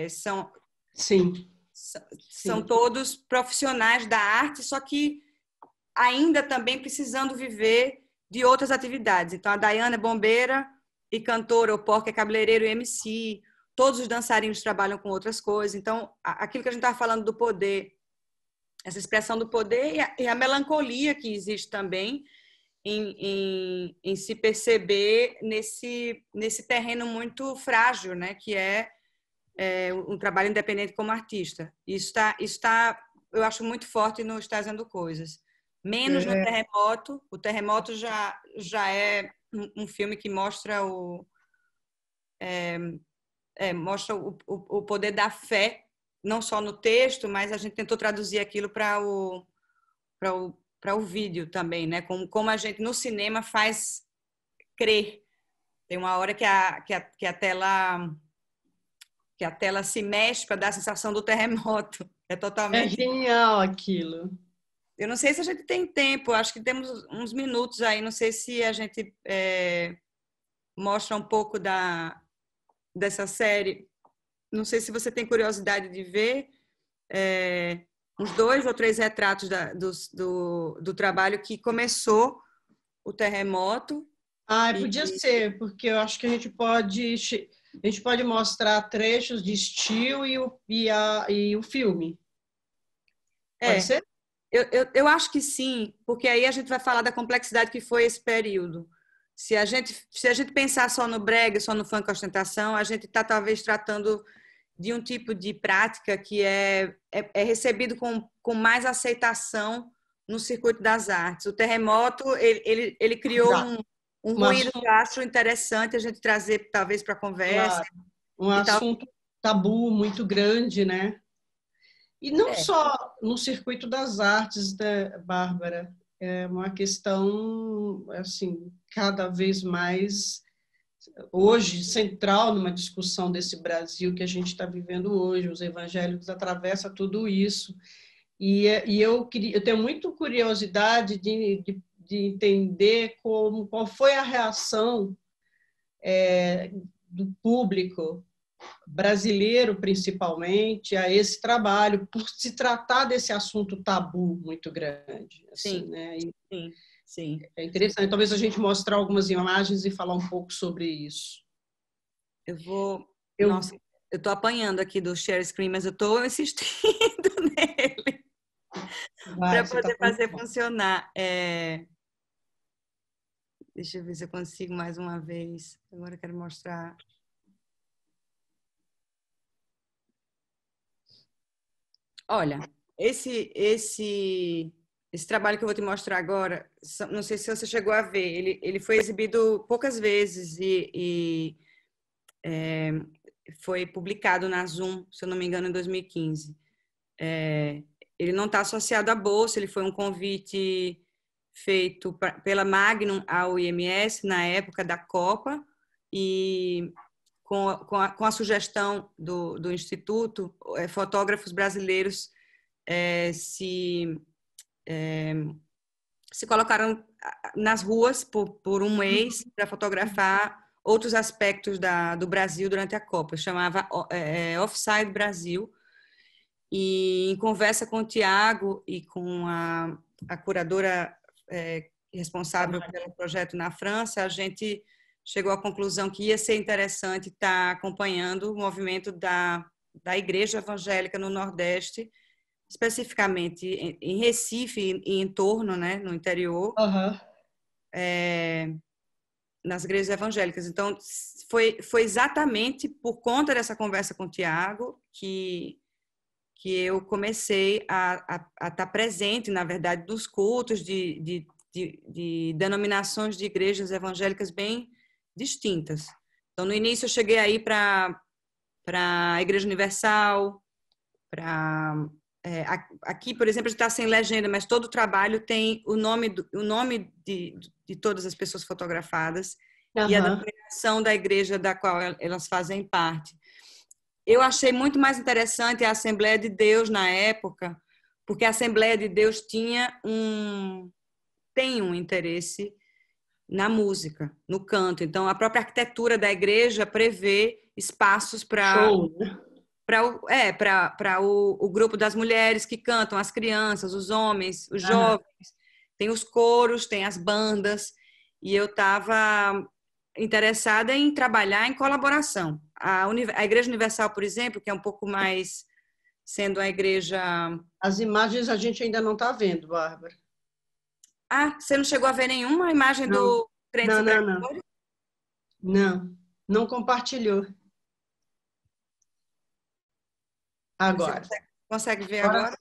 São todos profissionais da arte, só que ainda também precisando viver de outras atividades. Então, a Dayana é bombeira e cantora, o Porco é cabeleireiro e MC, todos os dançarinos trabalham com outras coisas. Então, aquilo que a gente estava falando do poder, essa expressão do poder e a melancolia que existe também em se perceber nesse terreno muito frágil, né? Que é um trabalho independente como artista. Isso está, eu acho, muito forte no Está Fazendo Coisas. Menos no Terremoto. O Terremoto já é um filme que mostra mostra o poder da fé, não só no texto, mas a gente tentou traduzir aquilo para o vídeo também, né? Como a gente no cinema faz crer. Tem uma hora que a tela se mexe para dar a sensação do terremoto. É totalmente. É genial aquilo. Eu não sei se a gente tem tempo, acho que temos uns minutos aí, não sei se a gente mostra um pouco dessa série. Não sei se você tem curiosidade de ver uns 2 ou 3 retratos do trabalho que começou o terremoto. Podia ser, porque eu acho que a gente pode mostrar trechos de Steel e o filme. Pode ser? Eu acho que sim, porque aí a gente vai falar da complexidade que foi esse período. Se a gente pensar só no brega, só no funk ostentação, a gente está talvez tratando de um tipo de prática que é recebido com mais aceitação no circuito das artes. O terremoto, ele criou um ruído que eu acho interessante a gente trazer talvez para a conversa. Claro. Um assunto tabu muito grande, né? E não só no circuito das artes, né, Bárbara? É uma questão, assim, cada vez mais, hoje, central numa discussão desse Brasil que a gente está vivendo hoje. Os evangélicos atravessam tudo isso. E eu tenho muita curiosidade de entender qual foi a reação do público brasileiro, principalmente, a esse trabalho, por se tratar desse assunto tabu muito grande. Assim, sim, né? sim. É interessante, talvez a gente mostrar algumas imagens e falar um pouco sobre isso. Nossa, eu estou apanhando aqui do share screen, mas eu estou insistindo nele para poder fazer funcionar. Deixa eu ver se eu consigo mais uma vez. Agora eu quero mostrar. Olha, esse trabalho que eu vou te mostrar agora, não sei se você chegou a ver, ele foi exibido poucas vezes e foi publicado na Zoom, se eu não me engano, em 2015. Ele não está associado à bolsa, ele foi um convite feito pela Magnum ao IMS na época da Copa e com a sugestão do Instituto, fotógrafos brasileiros se colocaram nas ruas por um mês para fotografar outros aspectos do Brasil durante a Copa. Chamava Offside Brasil. E em conversa com o Tiago e com a curadora responsável pelo projeto na França, a gente chegou à conclusão que ia ser interessante estar acompanhando o movimento da Igreja Evangélica no Nordeste, especificamente em Recife e em torno, né, no interior, nas igrejas evangélicas. Então, foi exatamente por conta dessa conversa com o Tiago que eu comecei a estar presente, na verdade, dos cultos de denominações de igrejas evangélicas bem distintas. Então, no início, eu cheguei aí para a Igreja Universal, aqui, por exemplo, está sem legenda, mas todo o trabalho tem o nome de todas as pessoas fotografadas e a denominação da igreja da qual elas fazem parte. Eu achei muito mais interessante a Assembleia de Deus na época, porque a Assembleia de Deus tem um interesse na música, no canto. Então, a própria arquitetura da igreja prevê espaços para o grupo das mulheres que cantam, as crianças, os homens, os jovens. Tem os coros, tem as bandas. E eu estava interessada em trabalhar em colaboração. A Igreja Universal, por exemplo, que é um pouco mais sendo a igreja... As imagens a gente ainda não está vendo, Bárbara. Você não chegou a ver nenhuma imagem do Crentes e Pregadores? Não compartilhou. Agora. Você consegue ver agora?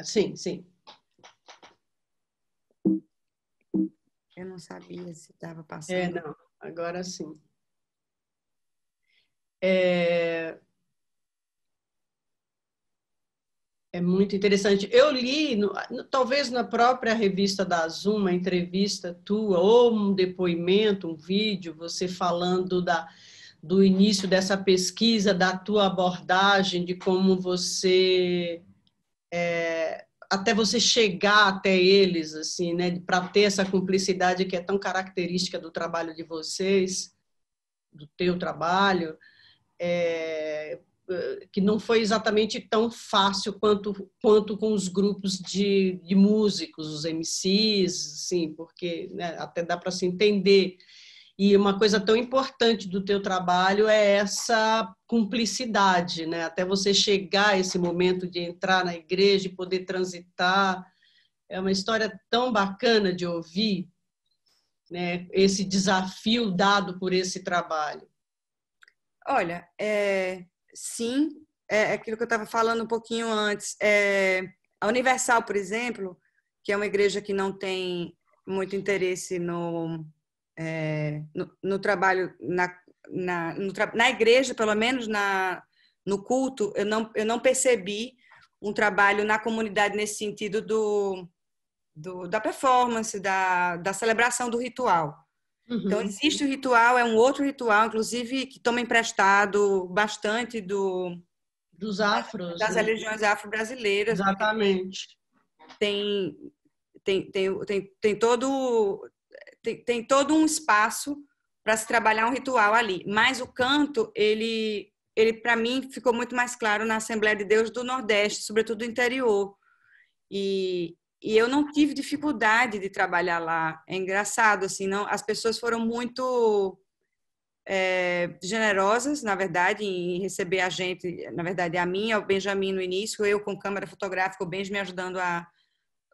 Sim. Eu não sabia se estava passando. Não. Agora sim. É muito interessante. Eu li, talvez na própria revista da Zoom, uma entrevista tua, ou um depoimento, um vídeo, você falando do início dessa pesquisa, da tua abordagem, de como você até você chegar até eles, assim, né, para ter essa cumplicidade que é tão característica do trabalho de vocês, do teu trabalho, que não foi exatamente tão fácil quanto com os grupos de músicos, os MCs, assim, porque, né, até dá para se entender. E uma coisa tão importante do teu trabalho é essa cumplicidade, né? Até você chegar a esse momento de entrar na igreja e poder transitar. É uma história tão bacana de ouvir, né? Esse desafio dado por esse trabalho. Olha, sim, é aquilo que eu estava falando um pouquinho antes. A Universal, por exemplo, que é uma igreja que não tem muito interesse no trabalho, na igreja, pelo menos no culto, eu não percebi um trabalho na comunidade nesse sentido da performance, da celebração do ritual. Então, existe o ritual, é um outro ritual, inclusive, que toma emprestado bastante dos afros, das né? religiões afro-brasileiras. Exatamente. Tem todo um espaço para se trabalhar um ritual ali. Mas o canto, ele para mim, ficou muito mais claro na Assembleia de Deus do Nordeste, sobretudo do interior. E eu não tive dificuldade de trabalhar lá. É engraçado, assim, não, as pessoas foram muito generosas, na verdade, em receber a gente, na verdade, a mim, ao Benjamin no início, eu com câmera fotográfica, o Benjamin me ajudando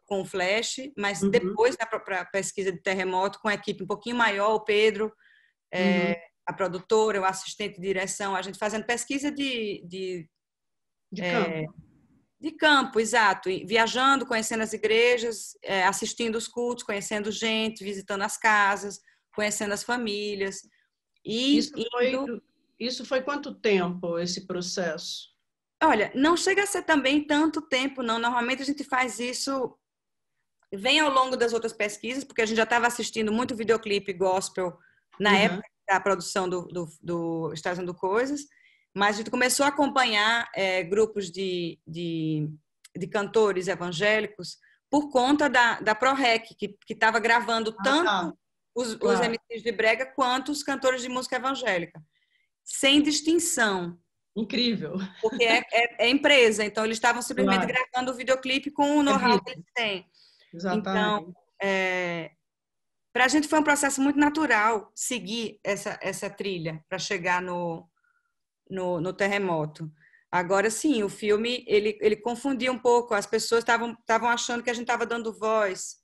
com o flash, mas depois, para a pesquisa de terremoto, com a equipe um pouquinho maior, o Pedro, a produtora, o assistente de direção, a gente fazendo pesquisa de campo. De campo, exato. Viajando, conhecendo as igrejas, assistindo os cultos, conhecendo gente, visitando as casas, conhecendo as famílias. Isso foi quanto tempo, esse processo? Olha, não chega a ser também tanto tempo, não. Normalmente a gente faz isso, vem ao longo das outras pesquisas, porque a gente já estava assistindo muito videoclipe gospel na época da produção do Trazendo Coisas, mas a gente começou a acompanhar grupos de cantores evangélicos por conta da ProRec, que estava gravando tanto os MCs de brega quanto os cantores de música evangélica, sem distinção. Incrível. Porque é empresa, então eles estavam simplesmente gravando o videoclipe com o know-how que eles têm. Exatamente. Então, para a gente foi um processo muito natural seguir essa trilha para chegar no terremoto. Agora, sim, o filme ele confundia um pouco. As pessoas estavam achando que a gente estava dando voz,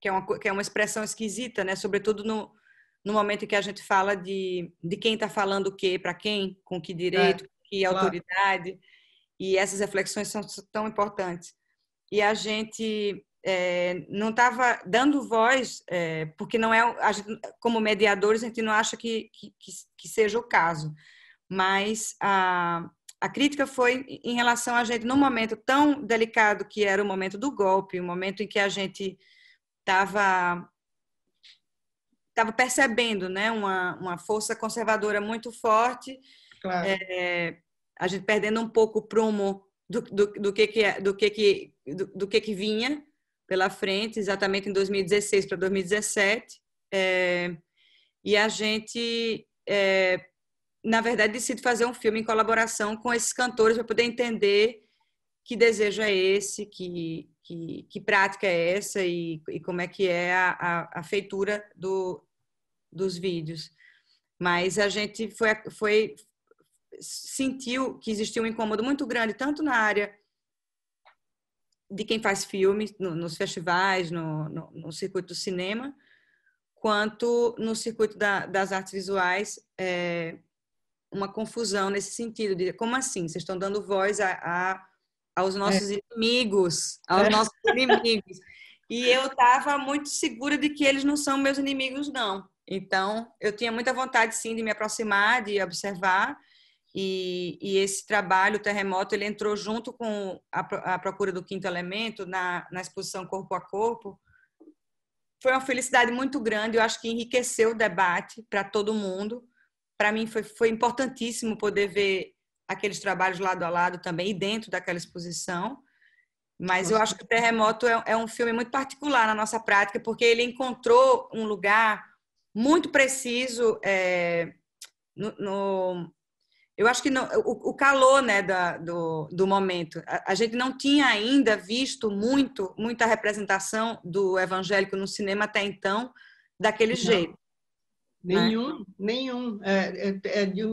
que é uma expressão esquisita, né? Sobretudo no momento em que a gente fala de quem está falando o quê, para quem, com que direito, que autoridade. E essas reflexões são tão importantes. E a gente não estava dando voz, porque não é, como mediadores, a gente não acha que seja o caso. Mas a crítica foi em relação a gente, num momento tão delicado que era o momento do golpe, o momento em que a gente estava percebendo, né, uma força conservadora muito forte, a gente perdendo um pouco o prumo do que vinha pela frente, exatamente em 2016 para 2017, e a gente na verdade, decidi fazer um filme em colaboração com esses cantores para poder entender que desejo é esse, que prática é essa e como é que é a feitura dos vídeos. Mas a gente sentiu que existia um incômodo muito grande, tanto na área de quem faz filme, nos festivais, no circuito do cinema, quanto no circuito das artes visuais, uma confusão nesse sentido, de como assim? Vocês estão dando voz aos nossos inimigos, E eu estava muito segura de que eles não são meus inimigos, não. Então, eu tinha muita vontade, sim, de me aproximar, de observar, e esse trabalho, o Terremoto, ele entrou junto com a procura do quinto elemento, na exposição Corpo a Corpo. Foi uma felicidade muito grande, eu acho que enriqueceu o debate para todo mundo. Para mim foi importantíssimo poder ver aqueles trabalhos lado a lado também, e dentro daquela exposição. Mas eu acho que o Terremoto é um filme muito particular na nossa prática, porque ele encontrou um lugar muito preciso eu acho que o calor, né, do momento. A gente não tinha ainda visto muita representação do evangélico no cinema até então, daquele jeito. Nenhum, né? Nenhum.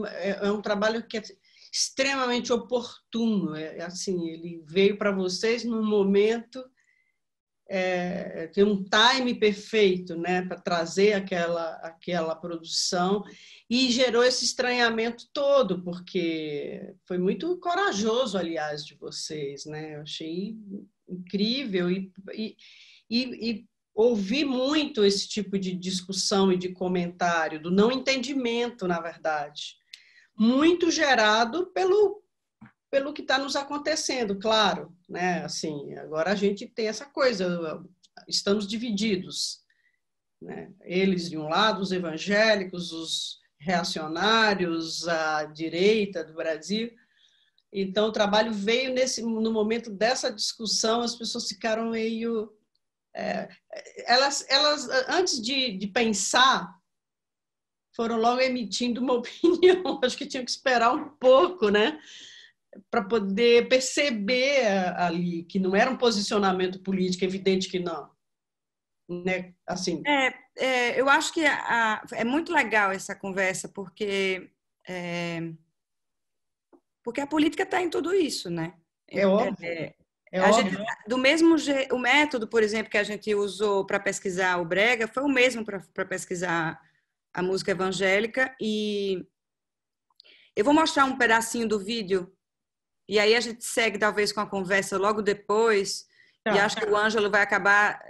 É um trabalho que é extremamente oportuno. Assim, ele veio para vocês num momento, tem um time perfeito, né, para trazer aquela produção, e gerou esse estranhamento todo, porque foi muito corajoso, aliás, de vocês, né? Eu achei incrível e ouvi muito esse tipo de discussão e de comentário, do não entendimento, na verdade, muito gerado pelo que está nos acontecendo, claro, né? Assim, agora a gente tem essa coisa, estamos divididos, né? Eles de um lado, os evangélicos, os reacionários, a direita do Brasil. Então, o trabalho veio no momento dessa discussão, as pessoas ficaram meio... elas antes de pensar, foram logo emitindo uma opinião. Acho que tinham que esperar um pouco, né, para poder perceber ali que não era um posicionamento político, evidente que não, né? Assim. Eu acho que é muito legal essa conversa, porque a política está em tudo isso, né? É óbvio. A gente, do mesmo jeito, o método, por exemplo, que a gente usou para pesquisar o brega foi o mesmo para pesquisar a música evangélica, e eu vou mostrar um pedacinho do vídeo e aí a gente segue talvez com a conversa logo depois. E acho que o Ângelo vai acabar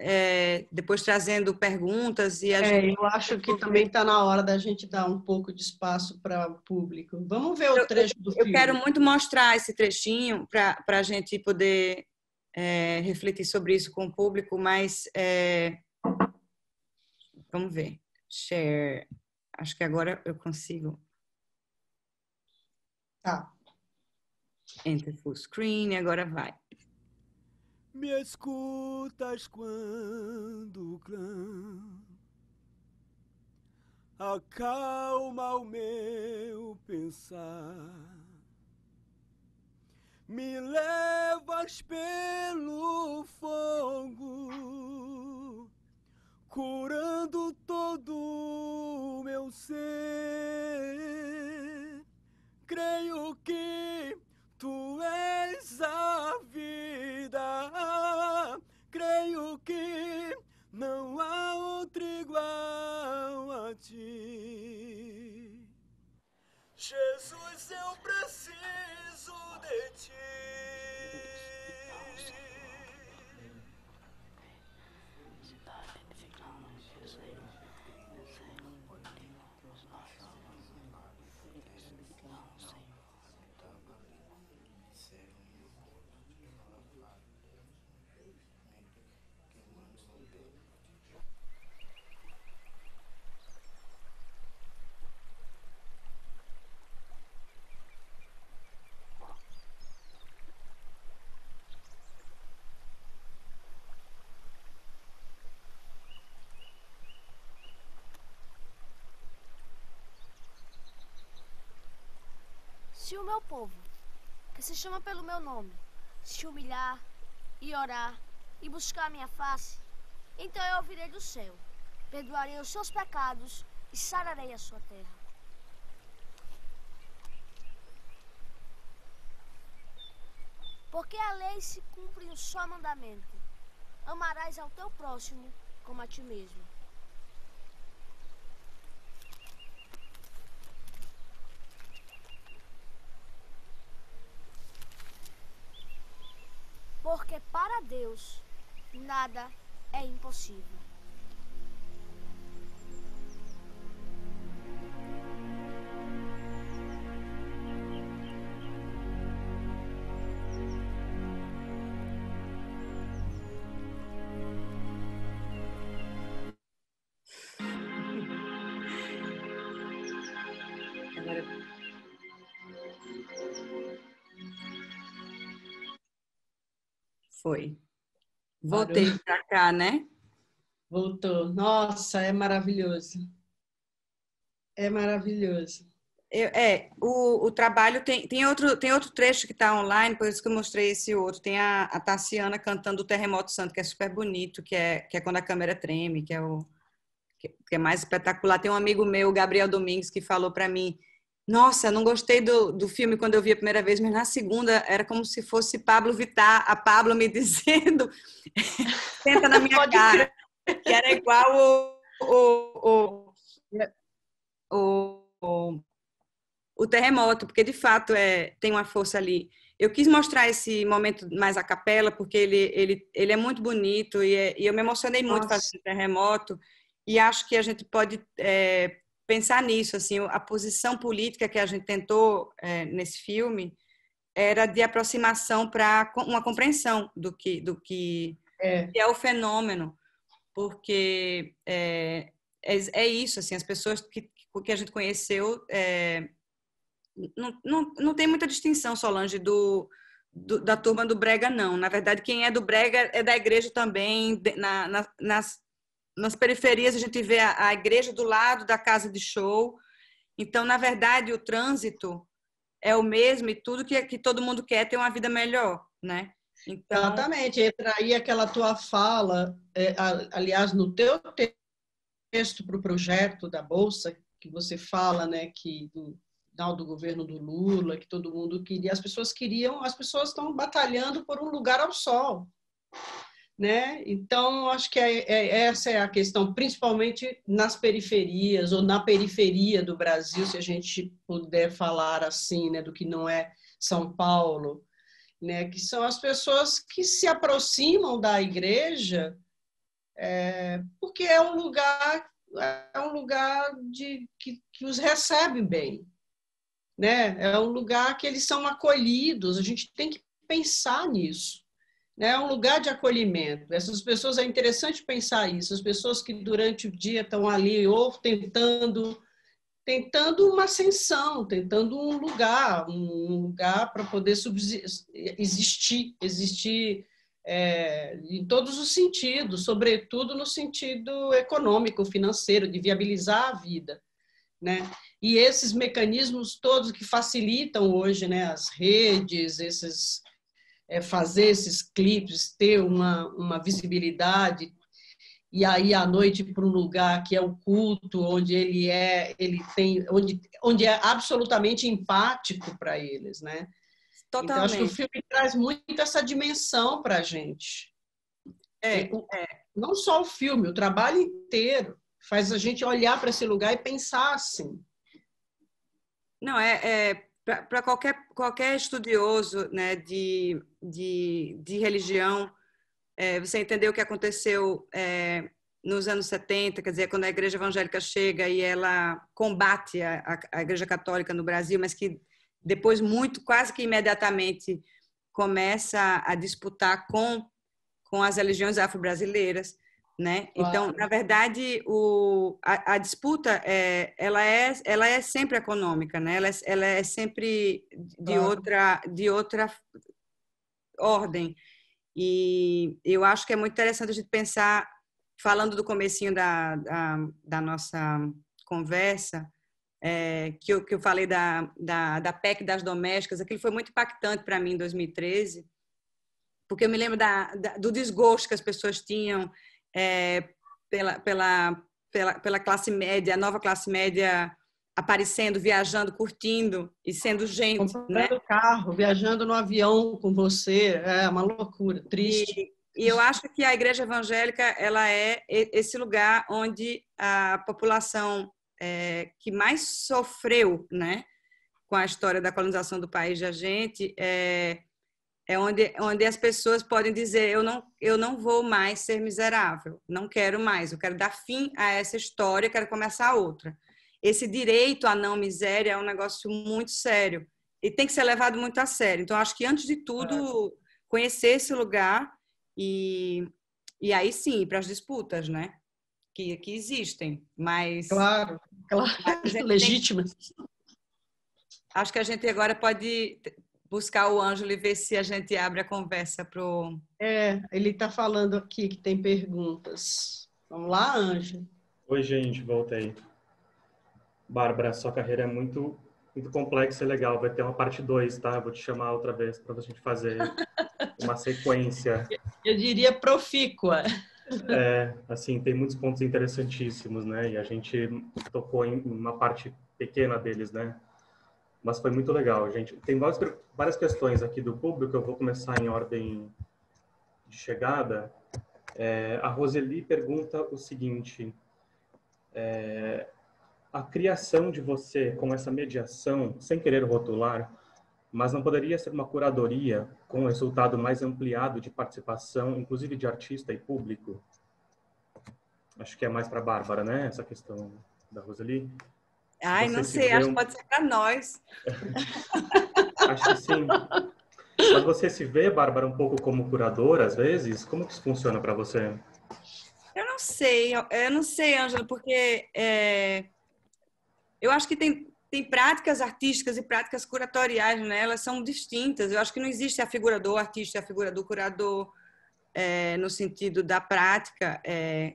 depois trazendo perguntas e eu acho que também está na hora da gente dar um pouco de espaço para o público. Vamos ver o trecho do filme. Eu quero muito mostrar esse trechinho para a gente poder refletir sobre isso com o público, mas vamos ver. Share. Acho que agora eu consigo. Tá. Enter full screen, e agora vai. Me escutas quando o clã acalma o meu pensar, me levas pelo fogo, curando todo o meu ser. Creio que tu és a vida, creio que não há outro igual a ti. Jesus, eu preciso de ti. Se o meu povo, que se chama pelo meu nome, se humilhar e orar e buscar a minha face, então eu ouvirei do céu, perdoarei os seus pecados e sararei a sua terra. Porque a lei se cumpre em um só mandamento: amarás ao teu próximo como a ti mesmo. Porque para Deus nada é impossível. Foi. Voltei para cá, né? Voltou. Nossa, é maravilhoso. É maravilhoso. O trabalho tem outro trecho que está online, por isso que eu mostrei esse outro. Tem a Tassiana cantando o Terremoto Santo, que é super bonito, que é quando a câmera treme, que é mais espetacular. Tem um amigo meu, Gabriel Domingues, que falou para mim: nossa, não gostei do filme quando eu vi a primeira vez, mas na segunda era como se fosse Pablo Vittar, a Pablo me dizendo, senta na minha cara, que era igual o terremoto, porque de fato tem uma força ali. Eu quis mostrar esse momento mais a capela, porque ele é muito bonito e eu me emocionei muito fazendo o terremoto, e acho que a gente pode pensar nisso, assim, a posição política que a gente tentou nesse filme era de aproximação para uma compreensão do que é o fenômeno, porque é isso, assim, as pessoas que a gente conheceu não tem muita distinção, Solange, da turma do Brega, não. Na verdade, quem é do Brega é da igreja também. Nas periferias, a gente vê a igreja do lado da casa de show. Então, na verdade, o trânsito é o mesmo e tudo que todo mundo quer é ter uma vida melhor, né? Então... Exatamente. Entra aí aquela tua fala, aliás, no teu texto para o projeto da Bolsa, que você fala, né, que do governo do Lula, que todo mundo queria, as pessoas estão batalhando por um lugar ao sol, né? Então, acho que essa é a questão, principalmente nas periferias, ou na periferia do Brasil, se a gente puder falar assim, né, do que não é São Paulo, né, que são as pessoas que se aproximam da igreja porque é um lugar que os recebe bem, né? É um lugar que eles são acolhidos, a gente tem que pensar nisso, né? É um lugar de acolhimento. Essas pessoas, é interessante pensar isso, as pessoas que durante o dia estão ali ou tentando uma ascensão, tentando um lugar para poder existir em todos os sentidos, sobretudo no sentido econômico, financeiro, de viabilizar a vida, né? E esses mecanismos todos que facilitam hoje, né, as redes, fazer esses clipes, ter uma visibilidade, e aí à noite para um lugar que é o culto, onde onde é absolutamente empático para eles, né? Totalmente. Então acho que o filme traz muito essa dimensão para a gente. Não só o filme, o trabalho inteiro faz a gente olhar para esse lugar e pensar assim. Não, para qualquer estudioso, né, de religião, você entendeu o que aconteceu nos anos 70, quer dizer, quando a igreja evangélica chega e ela combate a igreja católica no Brasil, mas que depois, quase que imediatamente, começa a disputar com as religiões afro-brasileiras, né? Claro. Então, na verdade, a disputa ela é sempre econômica, né? Ela é sempre de outra ordem. E eu acho que é muito interessante a gente pensar, falando do comecinho da nossa conversa, que eu falei da PEC das domésticas, aquilo foi muito impactante para mim em 2013, porque eu me lembro do desgosto que as pessoas tinham pela classe média, a nova classe média aparecendo, viajando, curtindo e sendo gente. Comprando carro, viajando no avião com você, é uma loucura, triste. E eu acho que a igreja evangélica ela é esse lugar onde a população que mais sofreu, né, com a história da colonização do país da gente, onde as pessoas podem dizer: eu não vou mais ser miserável, não quero mais, eu quero dar fim a essa história, quero começar outra. Esse direito à não miséria é um negócio muito sério e tem que ser levado muito a sério. Então, acho que, antes de tudo, conhecer esse lugar e aí sim, para as disputas, né? Que existem, mas... Claro, legítimas. Acho que a gente agora pode buscar o Ângelo e ver se a gente abre a conversa para o... Ele está falando aqui que tem perguntas. Vamos lá, Ângelo? Oi, gente, voltei. Bárbara, sua carreira é muito, muito complexa e legal. Vai ter uma parte 2, tá? Vou te chamar outra vez para a gente fazer uma sequência. Eu diria profícua. Assim, tem muitos pontos interessantíssimos, né? E a gente tocou em uma parte pequena deles, né? Mas foi muito legal, gente. Tem várias questões aqui do público. Eu vou começar em ordem de chegada. A Roseli pergunta o seguinte: a criação de você com essa mediação, sem querer rotular, mas não poderia ser uma curadoria com um resultado mais ampliado de participação, inclusive de artista e público? Acho que é mais para a Bárbara, né? Essa questão da Roseli. Ai, não sei, acho que pode ser para nós. Acho que sim. Mas você se vê, Bárbara, um pouco como curadora, às vezes? Como que isso funciona para você? Eu não sei, Ângelo, porque eu acho que tem práticas artísticas e práticas curatoriais, né? Elas são distintas. Eu acho que não existe a figura do artista e a figura do curador no sentido da prática.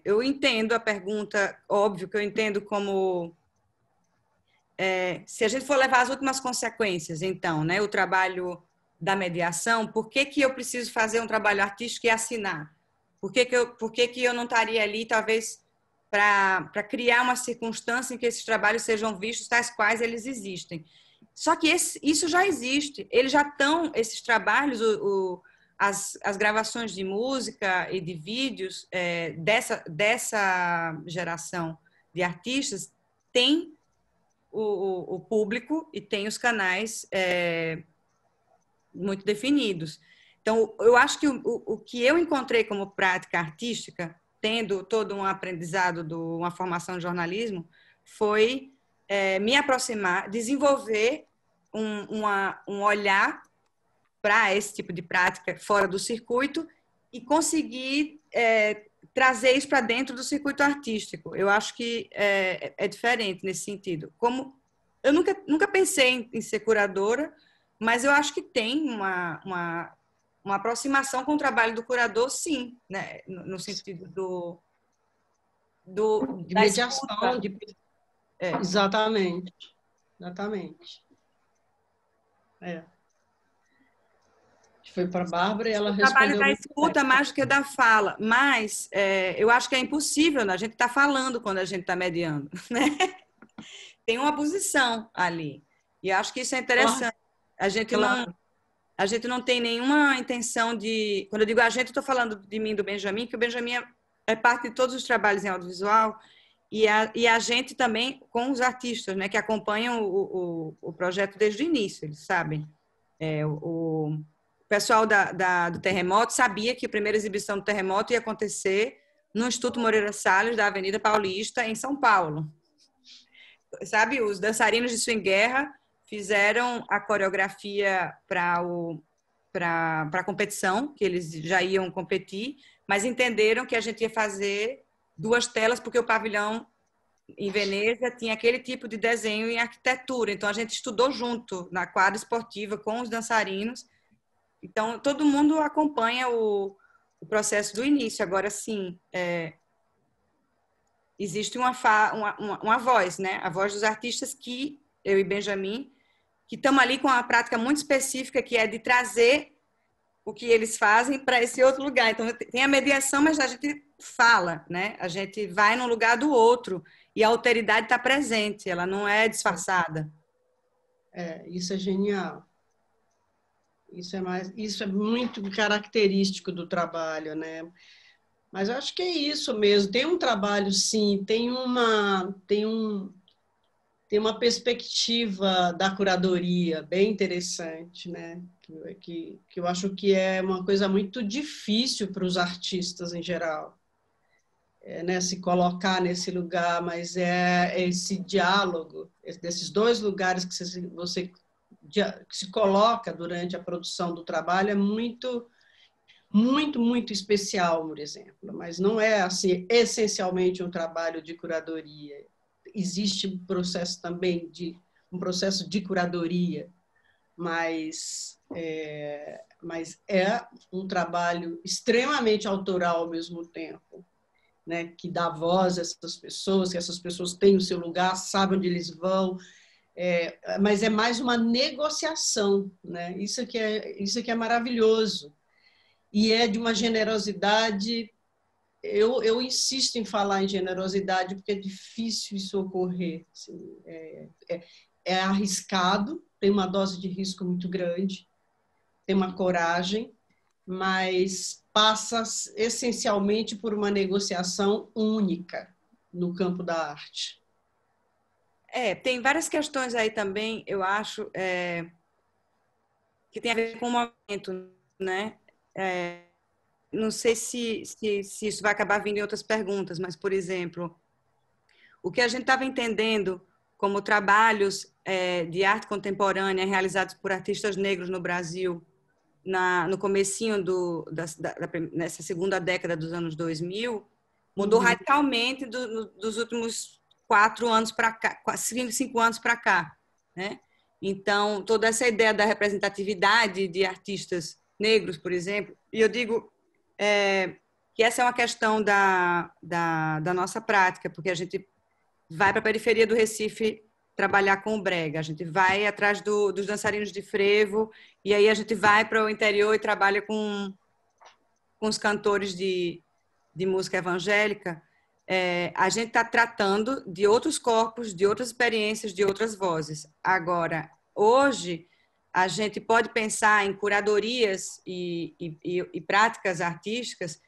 Eu entendo a pergunta, óbvio que eu entendo como... se a gente for levar as últimas consequências, então, né? O trabalho da mediação, por que que eu preciso fazer um trabalho artístico e assinar? Por que que eu não estaria ali, talvez, para criar uma circunstância em que esses trabalhos sejam vistos tais quais eles existem? Só que isso já existe. Eles já estão, esses trabalhos, as gravações de música e de vídeos dessa geração de artistas tem o público e tem os canais muito definidos. Então, eu acho que o que eu encontrei como prática artística, tendo todo um aprendizado de uma formação de jornalismo, foi me aproximar, desenvolver um olhar para esse tipo de prática fora do circuito e conseguir trazer isso para dentro do circuito artístico. Eu acho que é diferente nesse sentido. Como eu nunca pensei em ser curadora, mas eu acho que tem uma aproximação com o trabalho do curador, sim, né? No sentido de mediação. Exatamente. Foi para a Bárbara e ela respondeu. O trabalho da escuta mais do que da fala, mas eu acho que é impossível, né? A gente está falando quando a gente está mediando, né? Tem uma posição ali. E acho que isso é interessante. A gente não tem nenhuma intenção de... Quando eu digo a gente, eu estou falando de mim, do Benjamin, que o Benjamin é parte de todos os trabalhos em audiovisual e a gente também com os artistas, né, que acompanham o projeto desde o início, eles sabem. O pessoal do Terremoto sabia que a primeira exibição do Terremoto ia acontecer no Instituto Moreira Salles, da Avenida Paulista, em São Paulo. Sabe, os dançarinos de Swing Guerra fizeram a coreografia para a competição, que eles já iam competir, mas entenderam que a gente ia fazer 2 telas, porque o pavilhão em Veneza tinha aquele tipo de desenho em arquitetura. Então, a gente estudou junto na quadra esportiva com os dançarinos. Então, todo mundo acompanha o processo do início. Agora, sim, existe uma voz, né? A voz dos artistas que, eu e Benjamin, que estamos ali com uma prática muito específica, que é de trazer o que eles fazem para esse outro lugar. Então, tem a mediação, mas a gente fala, né? A gente vai no lugar do outro e a alteridade está presente, ela não é disfarçada. Isso é genial. Isso é muito característico do trabalho, né? Mas eu acho que é isso mesmo. Tem um trabalho, sim, tem uma perspectiva da curadoria bem interessante, né? Que eu acho que é uma coisa muito difícil para os artistas em geral, né? Se colocar nesse lugar, mas esse diálogo, desses 2 lugares que você se coloca durante a produção do trabalho é muito, muito, muito especial, por exemplo, mas não é assim essencialmente um trabalho de curadoria. Existe um processo também um processo de curadoria, mas é um trabalho extremamente autoral ao mesmo tempo, né? Que dá voz a essas pessoas, que essas pessoas têm o seu lugar, sabem onde eles vão, mas é mais uma negociação, né? Isso que é maravilhoso. E é de uma generosidade. Eu insisto em falar em generosidade porque é difícil isso ocorrer. Assim, é arriscado, tem uma dose de risco muito grande, tem uma coragem, mas passa essencialmente por uma negociação única no campo da arte. Tem várias questões aí também, eu acho, que tem a ver com o momento, né? Não sei se isso vai acabar vindo em outras perguntas, mas, por exemplo, o que a gente estava entendendo como trabalhos de arte contemporânea realizados por artistas negros no Brasil no comecinho nessa segunda década dos anos 2000, mudou radicalmente dos últimos 4 anos para cá, 5 anos para cá, né? Então, toda essa ideia da representatividade de artistas negros, por exemplo, e eu digo que essa é uma questão da nossa prática, porque a gente vai para a periferia do Recife trabalhar com o brega, a gente vai atrás dos dançarinos de frevo, e aí a gente vai para o interior e trabalha com os cantores de música evangélica. A gente está tratando de outros corpos, de outras experiências, de outras vozes. Agora, hoje, a gente pode pensar em curadorias e práticas artísticas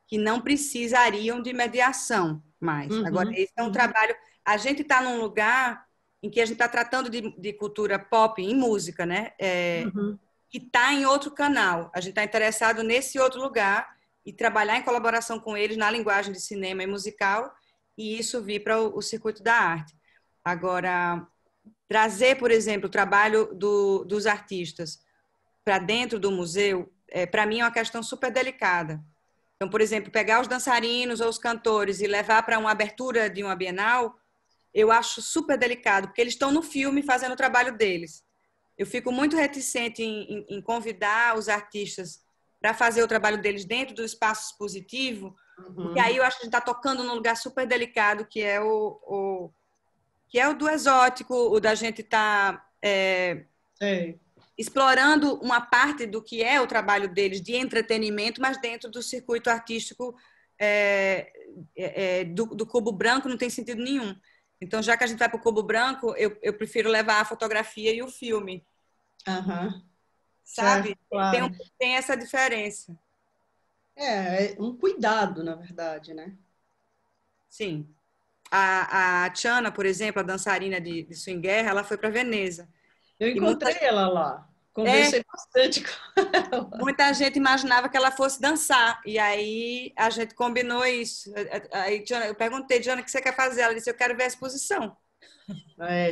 que não precisariam de mediação mais. Agora, esse é um trabalho... A gente está num lugar em que a gente está tratando de cultura pop em música, né? Que está em outro canal. A gente está interessado nesse outro lugar e trabalhar em colaboração com eles na linguagem de cinema e musical, e isso vir para o circuito da arte. Agora, trazer, por exemplo, o trabalho dos artistas para dentro do museu, para mim é uma questão super delicada. Então, por exemplo, pegar os dançarinos ou os cantores e levar para uma abertura de uma Bienal, eu acho super delicado, porque eles estão no filme fazendo o trabalho deles. Eu fico muito reticente em convidar os artistas para fazer o trabalho deles dentro do espaço expositivo, porque aí eu acho que a gente está tocando num lugar super delicado, que é o do exótico, o da gente estar explorando uma parte do que é o trabalho deles de entretenimento, mas dentro do circuito artístico do Cubo Branco não tem sentido nenhum. Então, já que a gente vai para o Cubo Branco, eu prefiro levar a fotografia e o filme. Sabe? Certo, claro. Tem essa diferença. É um cuidado, na verdade, né? Sim. A Tiana, por exemplo, a dançarina de swing guerra, ela foi para Veneza. Eu encontrei ela lá. Conversei bastante com ela. Muita gente imaginava que ela fosse dançar. E aí a gente combinou isso. Aí, eu perguntei, Tiana, o que você quer fazer? Ela disse, eu quero ver a exposição.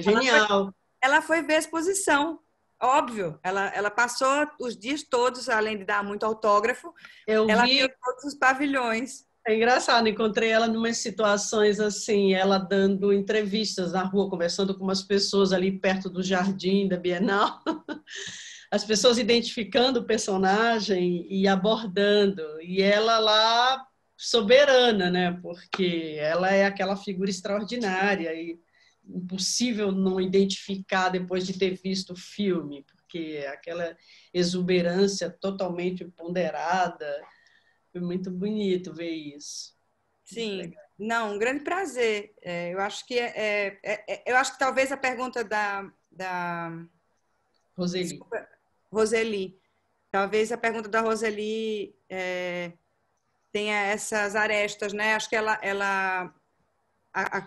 Genial. Ela foi ver a exposição. Óbvio, ela passou os dias todos, além de dar muito autógrafo, ela viu todos os pavilhões. É engraçado, encontrei ela em umas situações assim, ela dando entrevistas na rua, conversando com umas pessoas ali perto do jardim da Bienal, as pessoas identificando o personagem e abordando, e ela lá soberana, né? Porque ela é aquela figura extraordinária e impossível não identificar depois de ter visto o filme, porque aquela exuberância totalmente ponderada, foi muito bonito ver isso. Sim, não, um grande prazer. Eu acho que eu acho que talvez a pergunta da Roseli. Desculpa, Roseli, talvez a pergunta da Roseli tenha essas arestas, né? Acho que a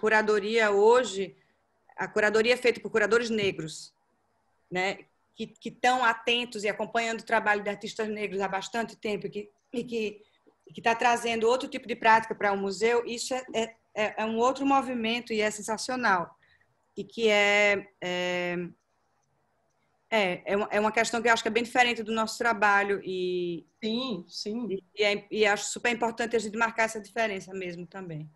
curadoria hoje, a curadoria é feita por curadores negros, né? Que estão atentos e acompanhando o trabalho de artistas negros há bastante tempo e que está trazendo outro tipo de prática para o museu. Isso é um outro movimento e é sensacional. E que é uma questão que eu acho que é bem diferente do nosso trabalho. Sim, sim. E acho super importante a gente marcar essa diferença mesmo também.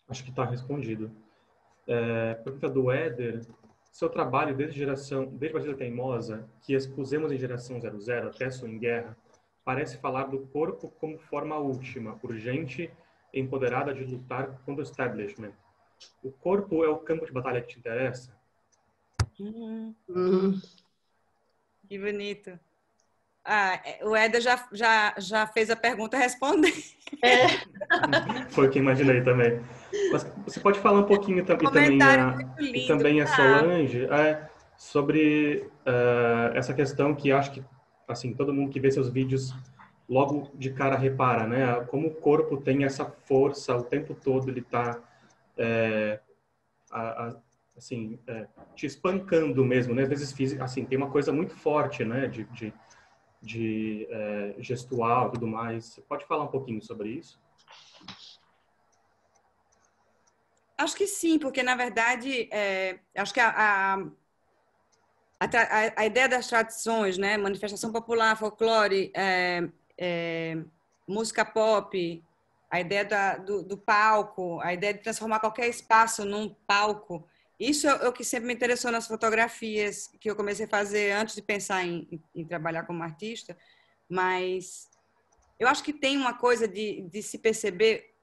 Acho que está respondido. Pergunta do Éder, seu trabalho desde Brasília Teimosa, que expusemos em Geração 00 até Sou em Guerra, parece falar do corpo como forma última, urgente e empoderada de lutar contra o establishment. O corpo é o campo de batalha que te interessa? Que bonito. O Éder já fez a pergunta respondendo. Foi o que imaginei também. Mas você pode falar um pouquinho e também a Solange sobre essa questão que acho que assim todo mundo que vê seus vídeos logo de cara repara, né? Como o corpo tem essa força o tempo todo, ele está assim te espancando mesmo, né? Às vezes assim tem uma coisa muito forte, né? De gestual e tudo mais. Você pode falar um pouquinho sobre isso? Acho que sim, porque, na verdade, acho que a ideia das tradições, né? Manifestação popular, folclore, música pop, a ideia do palco, a ideia de transformar qualquer espaço num palco, isso é o que sempre me interessou nas fotografias que eu comecei a fazer antes de pensar em trabalhar como artista, mas eu acho que tem uma coisa de se perceber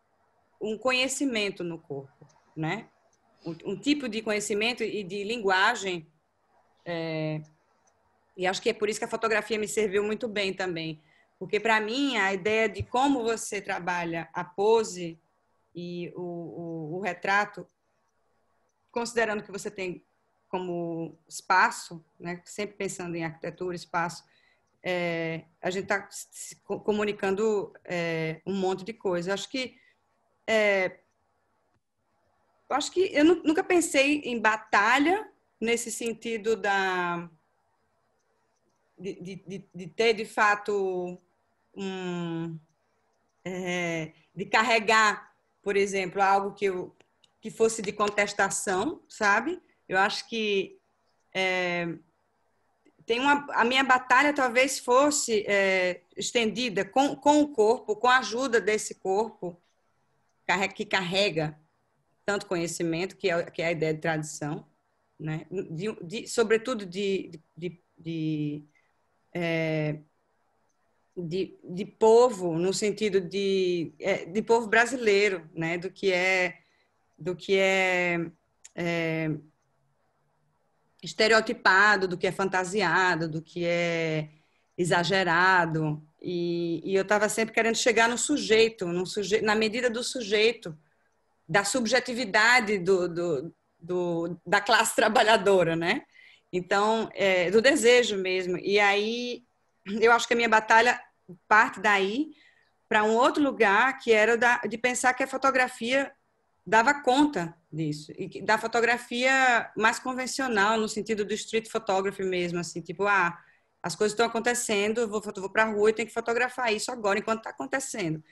um conhecimento no corpo, né? Um tipo de conhecimento e de linguagem, e acho que é por isso que a fotografia me serviu muito bem também, porque para mim a ideia de como você trabalha a pose e o retrato, considerando que você tem como espaço, né? Sempre pensando em arquitetura, espaço, a gente está comunicando um monte de coisa. Acho que eu nunca pensei em batalha nesse sentido de ter, de fato, de carregar, por exemplo, algo que fosse de contestação, sabe? Eu acho que a minha batalha talvez fosse estendida com o corpo, com a ajuda desse corpo que carrega tanto conhecimento, que é a ideia de tradição, né? Sobretudo de povo, no sentido de povo brasileiro, né? Do que é estereotipado, do que é fantasiado, do que é exagerado. E eu estava sempre querendo chegar no sujeito, na medida do sujeito, da subjetividade da classe trabalhadora, né? Então, do desejo mesmo. E aí, eu acho que a minha batalha parte daí para um outro lugar, que era de pensar que a fotografia dava conta disso, e da fotografia mais convencional, no sentido do street photography mesmo, assim, tipo, as coisas estão acontecendo, eu vou para a rua e tenho que fotografar isso agora, enquanto está acontecendo.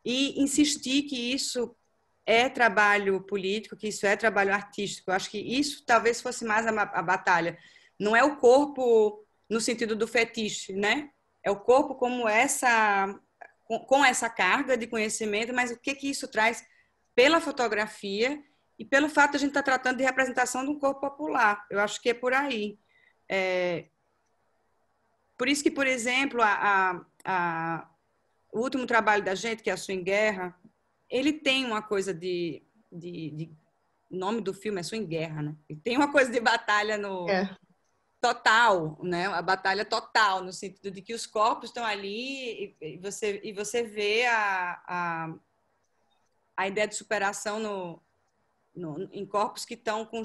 E insistir que isso é trabalho político, que isso é trabalho artístico. Eu acho que isso talvez fosse mais a batalha. Não é o corpo no sentido do fetiche, né? É o corpo como com essa carga de conhecimento, mas o que isso traz pela fotografia e pelo fato de a gente estar tratando de representação de um corpo popular. Eu acho que é por aí. Por isso que, por exemplo, o último trabalho da gente, que é a Sou em Guerra, ele tem uma coisa o nome do filme é Sou em Guerra, né? Ele tem uma coisa de batalha total, né? A batalha total, no sentido de que os corpos estão ali e você vê a ideia de superação em corpos que estão com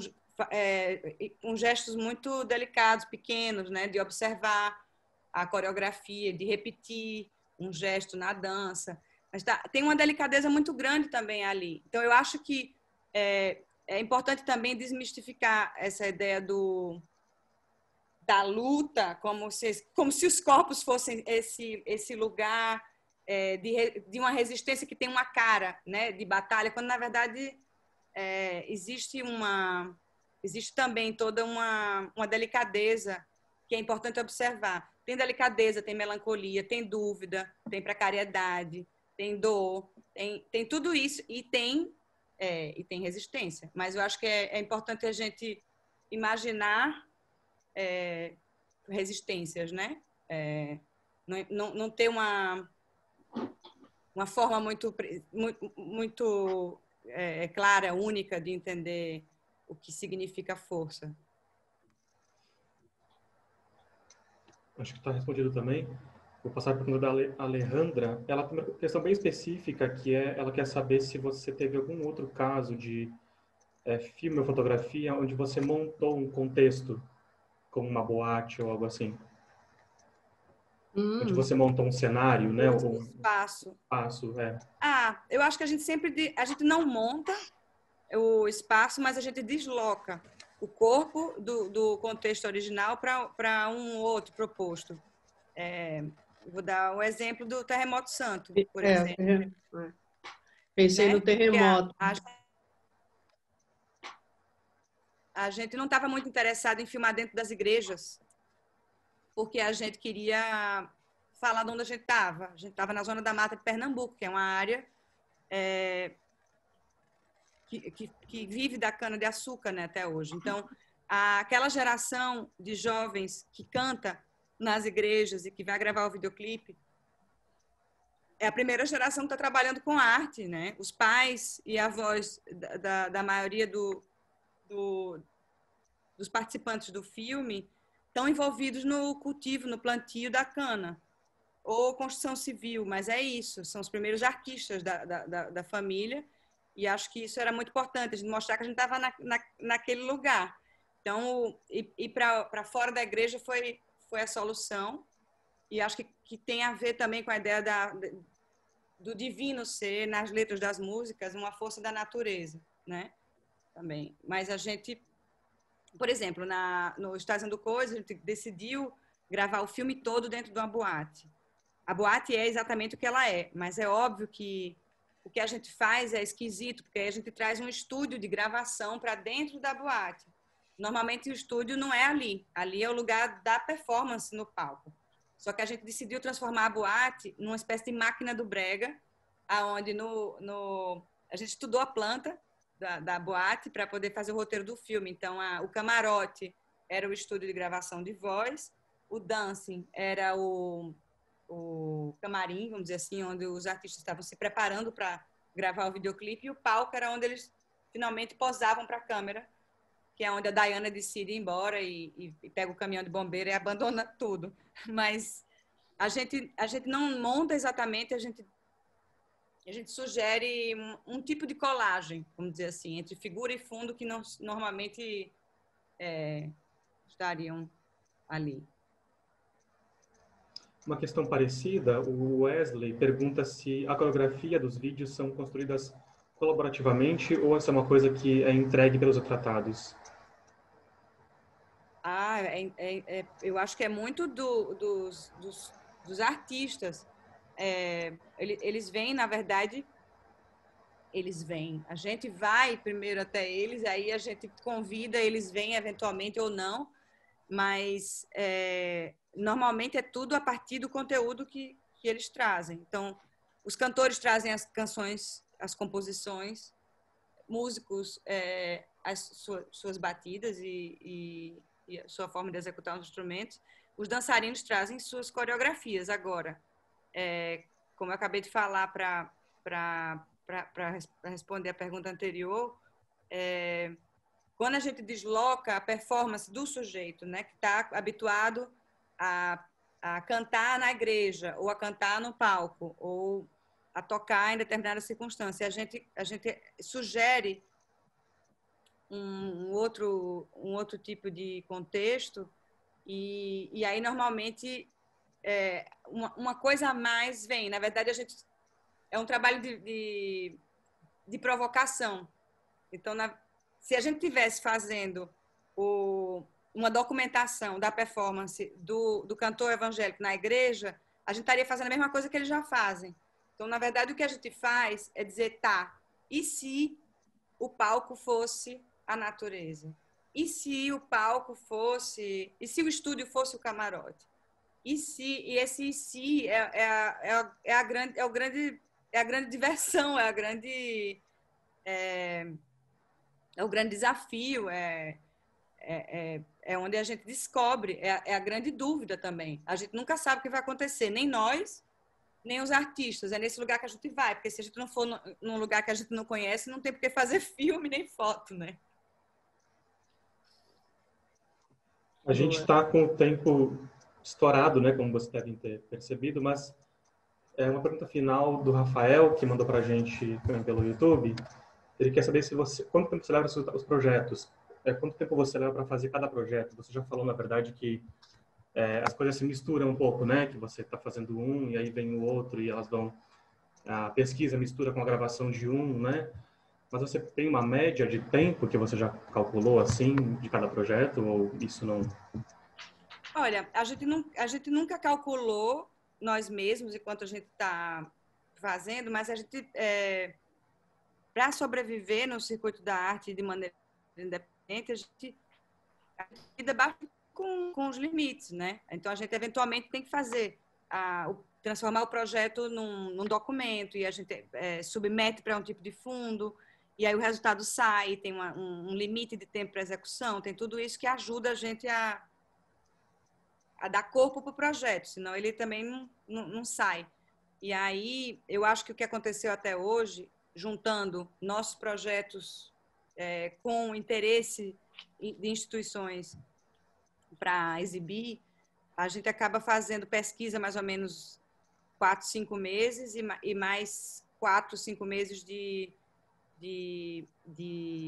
gestos muito delicados, pequenos, né? De observar a coreografia, de repetir um gesto na dança. Mas tem uma delicadeza muito grande também ali. Então, eu acho que é importante também desmistificar essa ideia da luta, como se os corpos fossem esse lugar de uma resistência que tem uma cara, né, de batalha, quando, na verdade, existe também toda uma delicadeza que é importante observar. Tem delicadeza, tem melancolia, tem dúvida, tem precariedade, tem dor, tem tudo isso e tem resistência. Mas eu acho que é importante a gente imaginar resistências, né? Não ter uma forma muito clara, única de entender o que significa força. Acho que está respondido também. Vou passar a pergunta da Alejandra. Ela tem uma questão bem específica, que ela quer saber se você teve algum outro caso de filme ou fotografia onde você montou um contexto, como uma boate ou algo assim. Onde você montou um cenário, né? Um espaço. Eu acho que a gente não monta o espaço, mas a gente desloca o corpo do contexto original para um outro proposto. Vou dar o exemplo do Terremoto Santo, por exemplo. Pensei no terremoto. A gente não estava muito interessado em filmar dentro das igrejas, porque a gente queria falar de onde a gente estava. A gente estava na Zona da Mata de Pernambuco, que é uma área que vive da cana-de-açúcar, né, até hoje. Então, aquela geração de jovens que canta nas igrejas e que vai gravar o videoclipe é a primeira geração que está trabalhando com arte, né? Os pais e avós da maioria dos participantes do filme estão envolvidos no cultivo, no plantio da cana, ou construção civil, mas é isso, são os primeiros artistas da família, e acho que isso era muito importante, a gente mostrar que a gente estava naquele lugar. Então, ir para fora da igreja foi a solução, e acho que tem a ver também com a ideia do divino ser, nas letras das músicas, uma força da natureza, né? Também. Mas a gente, por exemplo, no Estação do Coisa, a gente decidiu gravar o filme todo dentro de uma boate. A boate é exatamente o que ela é, mas é óbvio que o que a gente faz é esquisito, porque aí a gente traz um estúdio de gravação para dentro da boate. Normalmente o estúdio não é ali. Ali é o lugar da performance no palco. Só que a gente decidiu transformar a boate numa espécie de máquina do brega, aonde a gente estudou a planta da boate para poder fazer o roteiro do filme. Então, o camarote era o estúdio de gravação de voz, o dancing era o camarim, vamos dizer assim, onde os artistas estavam se preparando para gravar o videoclipe, e o palco era onde eles finalmente posavam para a câmera, que é onde a Diana decide ir embora e pega o caminhão de bombeiro e abandona tudo. Mas a gente não monta exatamente, a gente sugere um tipo de colagem, vamos dizer assim, entre figura e fundo que normalmente estariam ali. Uma questão parecida, o Wesley pergunta se a coreografia dos vídeos são construídas colaborativamente ou essa é uma coisa que é entregue pelos retratados? Eu acho que é muito dos artistas. Eles vêm, na verdade, a gente vai primeiro até eles, aí a gente convida, eles vêm eventualmente ou não, mas normalmente é tudo a partir do conteúdo que eles trazem. Então, os cantores trazem as canções, as composições, músicos as suas batidas e a sua forma de executar os instrumentos. Os dançarinos trazem suas coreografias. Agora, como eu acabei de falar para responder a pergunta anterior, quando a gente desloca a performance do sujeito, né, que está habituado a cantar na igreja, ou a cantar no palco, ou a tocar em determinada circunstância, a gente sugere um outro tipo de contexto, e aí normalmente uma coisa a mais vem. Na verdade, é um trabalho de provocação. Então, se a gente tivesse fazendo uma documentação da performance do cantor evangélico na igreja, a gente estaria fazendo a mesma coisa que eles já fazem. Então, na verdade, o que a gente faz é dizer, e se o palco fosse a natureza? E se o palco fosse... E se o estúdio fosse o camarote? E esse "e se" é a grande diversão, é o grande desafio, é é onde a gente descobre, é a grande dúvida também. A gente nunca sabe o que vai acontecer, nem nós, nem os artistas. É nesse lugar que a gente vai, porque se a gente não for num lugar que a gente não conhece, não tem por que fazer filme nem foto, né? A gente está com o tempo estourado, né, como vocês devem ter percebido, mas é uma pergunta final do Rafael, que mandou para a gente também pelo YouTube. Ele quer saber quanto tempo você leva os projetos, quanto tempo você leva para fazer cada projeto. Você já falou, na verdade, que as coisas se misturam um pouco, né? Que você está fazendo um e aí vem o outro e elas vão... A pesquisa mistura com a gravação de um, né? Mas você tem uma média de tempo que você já calculou, assim, de cada projeto? Ou isso não... Olha, a gente nunca calculou nós mesmos enquanto a gente está fazendo, mas a gente, para sobreviver no circuito da arte de maneira independente, a gente lida bastante com os limites, né? Então, a gente eventualmente tem que fazer, transformar o projeto num documento, e a gente submete para um tipo de fundo, e aí o resultado sai, tem um limite de tempo para execução, tem tudo isso que ajuda a gente a dar corpo para o projeto, senão ele também não sai. E aí, eu acho que o que aconteceu até hoje, juntando nossos projetos com o interesse de instituições para exibir, a gente acaba fazendo pesquisa mais ou menos 4, 5 meses e mais 4, 5 meses de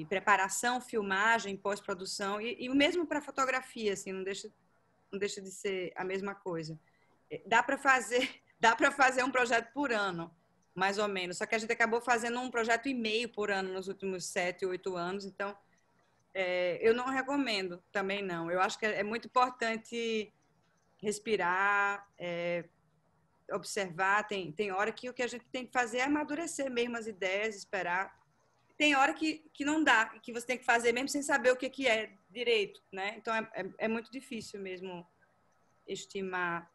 preparação, filmagem, pós-produção, e o mesmo para fotografia, assim, não deixa de ser a mesma coisa. Dá para fazer um projeto por ano, mais ou menos, só que a gente acabou fazendo 1,5 projeto por ano nos últimos 7, 8 anos, então eu não recomendo também não. Eu acho que é muito importante respirar, observar. Tem hora que o que a gente tem que fazer é amadurecer mesmo as ideias, esperar. Tem hora que não dá, que você tem que fazer mesmo sem saber o que é direito, né? Então é muito difícil mesmo estimar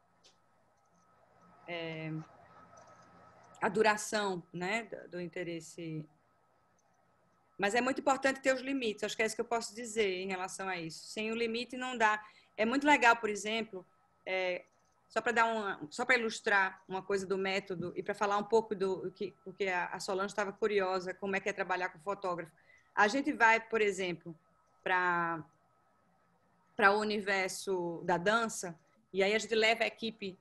a duração, né, do interesse. Mas é muito importante ter os limites, acho que é isso que eu posso dizer em relação a isso. Sem o limite não dá. É muito legal, por exemplo, só para ilustrar uma coisa do método e para falar um pouco porque a Solange estava curiosa como é que é trabalhar com fotógrafo. A gente vai, por exemplo, para o universo da dança, e aí a gente leva a equipe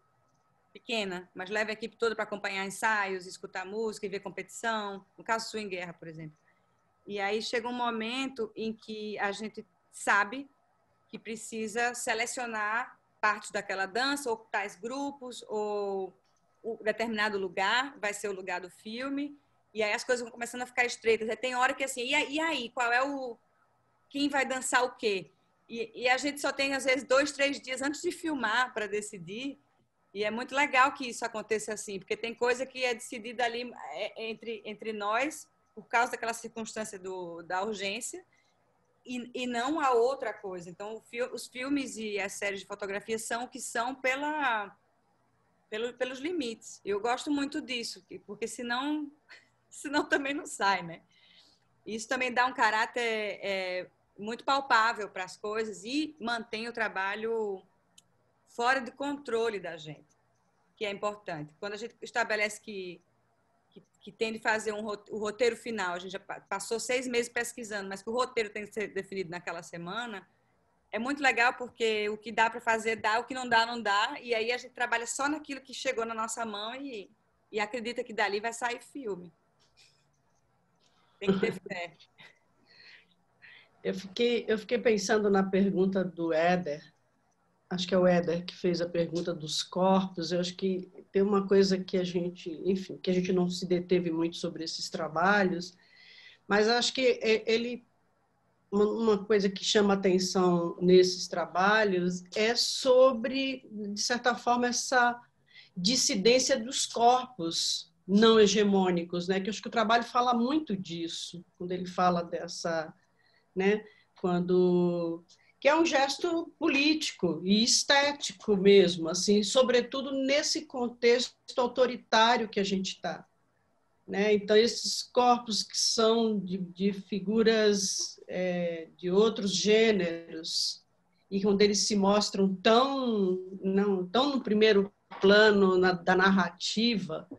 pequena, mas leva a equipe toda para acompanhar ensaios, escutar música e ver competição, no caso Swing Guerra, por exemplo. E aí chega um momento em que a gente sabe que precisa selecionar parte daquela dança, ou tais grupos, ou determinado lugar, vai ser o lugar do filme, e aí as coisas vão começando a ficar estreitas. Aí tem hora que assim, e aí, qual é quem vai dançar o quê? E a gente só tem, às vezes, 2, 3 dias antes de filmar para decidir, e é muito legal que isso aconteça assim, porque tem coisa que é decidida ali entre nós, por causa daquela circunstância da urgência, e não a outra coisa. Então, os filmes e as séries de fotografia são o que são pelos limites. Eu gosto muito disso, porque senão também não sai, né? Isso também dá um caráter muito palpável para as coisas e mantém o trabalho fora de controle da gente, que é importante. Quando a gente estabelece que tem de fazer o roteiro final, a gente já passou 6 meses pesquisando, mas que o roteiro tem que ser definido naquela semana, é muito legal porque o que dá para fazer dá, o que não dá, não dá, e aí a gente trabalha só naquilo que chegou na nossa mão e acredita que dali vai sair filme. Tem que ter fé. Eu fiquei pensando na pergunta do Éder, acho que é o Éder que fez a pergunta dos corpos. Eu acho que tem uma coisa que a gente não se deteve muito sobre esses trabalhos, mas acho que uma coisa que chama atenção nesses trabalhos é sobre, de certa forma, essa dissidência dos corpos não hegemônicos, né? Que eu acho que o trabalho fala muito disso, quando ele fala dessa, né? Que é um gesto político e estético mesmo, assim, sobretudo nesse contexto autoritário que a gente está, né? Então, esses corpos que são de figuras de outros gêneros, e quando eles se mostram tão no primeiro plano da narrativa,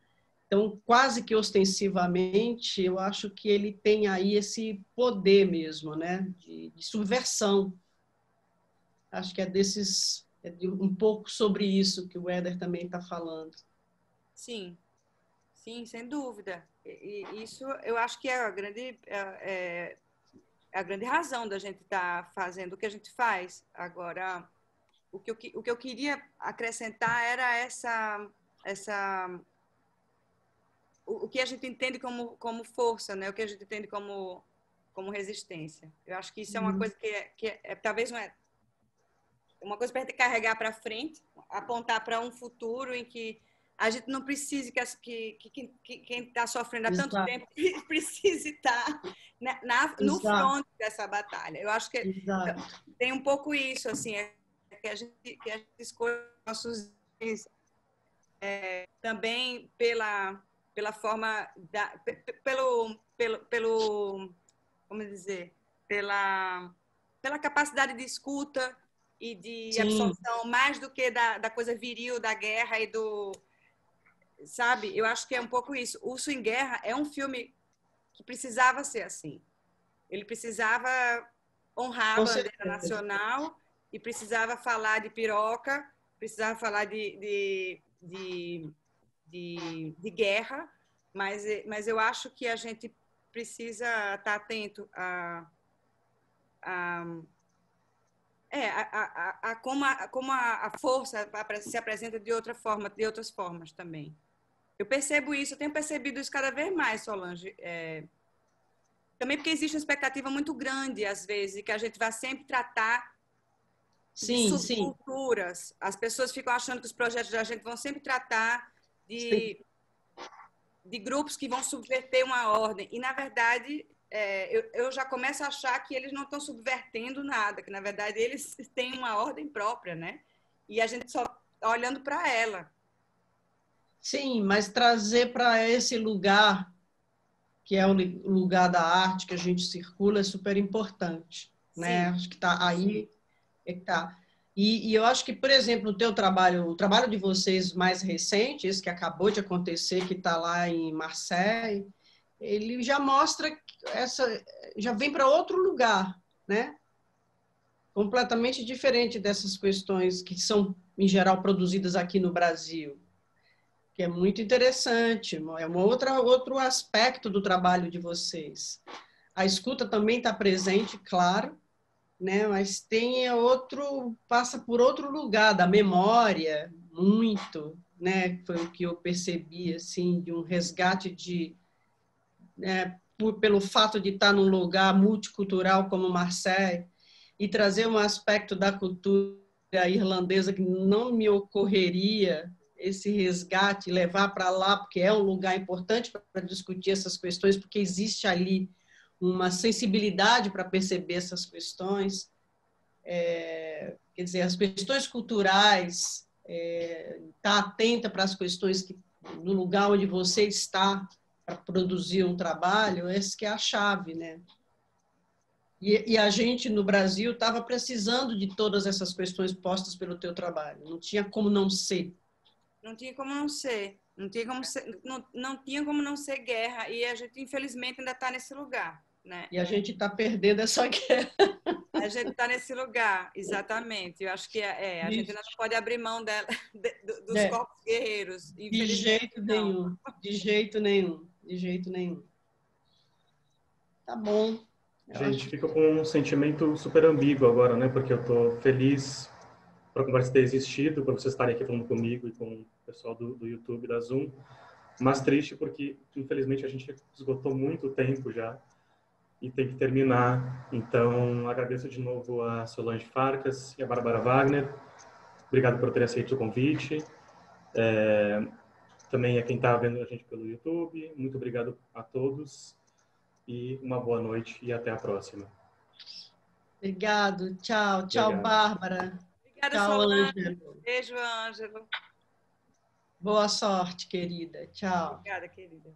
então, quase que ostensivamente, eu acho que ele tem aí esse poder mesmo, né? De subversão. Acho que um pouco sobre isso que o Éder também está falando. Sim, sim, sem dúvida. E isso eu acho que é a grande razão da gente estar fazendo o que a gente faz. Agora, o que eu queria acrescentar era o que a gente entende como força, né? O que a gente entende como resistência. Eu acho que isso é uma coisa que talvez uma coisa para a gente carregar para frente, apontar para um futuro em que a gente não precise que quem está sofrendo há tanto tempo precise estar no front dessa batalha. Eu acho que tem um pouco isso, assim, que a gente escolhe nossos também pela forma pelo como dizer, pela capacidade de escuta e de absorção, mais do que da coisa viril da guerra e do, sabe? Eu acho que é um pouco isso. Urso em Guerra é um filme que precisava ser assim. Ele precisava honrar a bandeira nacional e precisava falar de piroca, precisava falar de guerra, mas eu acho que a gente precisa estar atento a como a força se apresenta de outras formas também. Eu percebo isso, eu tenho percebido isso cada vez mais, Solange. Também porque existe uma expectativa muito grande, às vezes, que a gente vai sempre tratar de subculturas. As pessoas ficam achando que os projetos da gente vão sempre tratar de grupos que vão subverter uma ordem. E, na verdade, eu já começo a achar que eles não estão subvertendo nada, que, na verdade, eles têm uma ordem própria, né? E a gente só está olhando para ela. Sim, mas trazer para esse lugar, que é o lugar da arte que a gente circula, é super importante, né? Acho que está aí, tá. E eu acho que, por exemplo, o trabalho de vocês mais recente, esse que acabou de acontecer, que está lá em Marseille, ele já mostra já vem para outro lugar, né? Completamente diferente dessas questões que são, em geral, produzidas aqui no Brasil, que é muito interessante, é outro aspecto do trabalho de vocês. A escuta também está presente, claro, né? Mas passa por outro lugar da memória, muito, né? Foi o que eu percebi, assim, de um resgate pelo fato de estar num lugar multicultural como Marseille e trazer um aspecto da cultura irlandesa que não me ocorreria esse resgate, levar para lá, porque é um lugar importante para discutir essas questões, porque existe ali uma sensibilidade para perceber essas questões. Quer dizer, as questões culturais, estar atenta para as questões no lugar onde você está para produzir um trabalho, essa que é a chave, né? E a gente, no Brasil, estava precisando de todas essas questões postas pelo teu trabalho. Não tinha como não ser. Não tinha como não ser. Não tinha como não ser guerra. E a gente, infelizmente, ainda está nesse lugar, né? E a gente está perdendo essa guerra. A gente está nesse lugar, exatamente. Eu acho que a gente ainda não pode abrir mão dos corpos guerreiros. De jeito nenhum. De jeito nenhum. De jeito nenhum. Tá bom. Gente, fico com um sentimento super ambíguo agora, né? Porque eu tô feliz para a conversa ter existido, para vocês estarem aqui falando comigo e com o pessoal do YouTube, da Zoom, mas triste porque, infelizmente, a gente esgotou muito tempo já e tem que terminar. Então, agradeço de novo a Solange Farkas e a Bárbara Wagner. Obrigado por terem aceito o convite. Também a quem está vendo a gente pelo YouTube. Muito obrigado a todos. E uma boa noite e até a próxima. Obrigado. Tchau. Tchau, Obrigado. Bárbara. Obrigada, Tchau, Solange. Ângelo. Beijo, Ângelo. Boa sorte, querida. Tchau. Obrigada, querida.